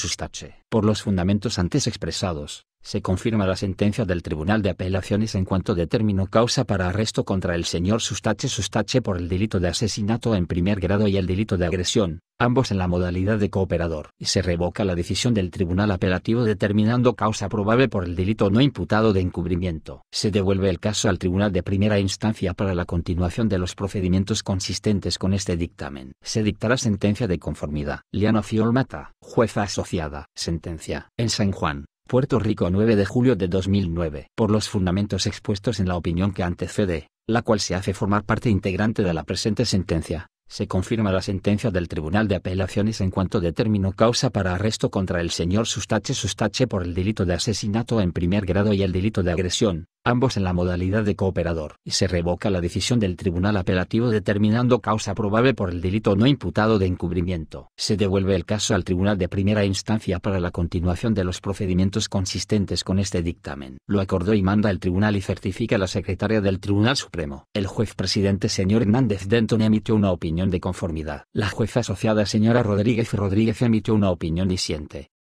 Speaker 1: Por los fundamentos antes expresados, se confirma la sentencia del Tribunal de Apelaciones en cuanto determinó causa para arresto contra el señor Sustache por el delito de asesinato en primer grado y el delito de agresión, ambos en la modalidad de cooperador. Y se revoca la decisión del Tribunal Apelativo determinando causa probable por el delito no imputado de encubrimiento. Se devuelve el caso al Tribunal de Primera Instancia para la continuación de los procedimientos consistentes con este dictamen. Se dictará sentencia de conformidad. Liana Fiolmata, jueza asociada. Sentencia. En San Juan, Puerto Rico, 9 de julio de 2009. Por los fundamentos expuestos en la opinión que antecede, la cual se hace formar parte integrante de la presente sentencia, se confirma la sentencia del Tribunal de Apelaciones en cuanto determinó causa para arresto contra el señor Sustache por el delito de asesinato en primer grado y el delito de agresión, ambos en la modalidad de cooperador. Y se revoca la decisión del Tribunal Apelativo determinando causa probable por el delito no imputado de encubrimiento. Se devuelve el caso al Tribunal de Primera Instancia para la continuación de los procedimientos consistentes con este dictamen. Lo acordó y manda el Tribunal y certifica la Secretaria del Tribunal Supremo. El juez presidente señor Hernández Denton emitió una opinión de conformidad. La jueza asociada señora Rodríguez emitió una opinión disiente.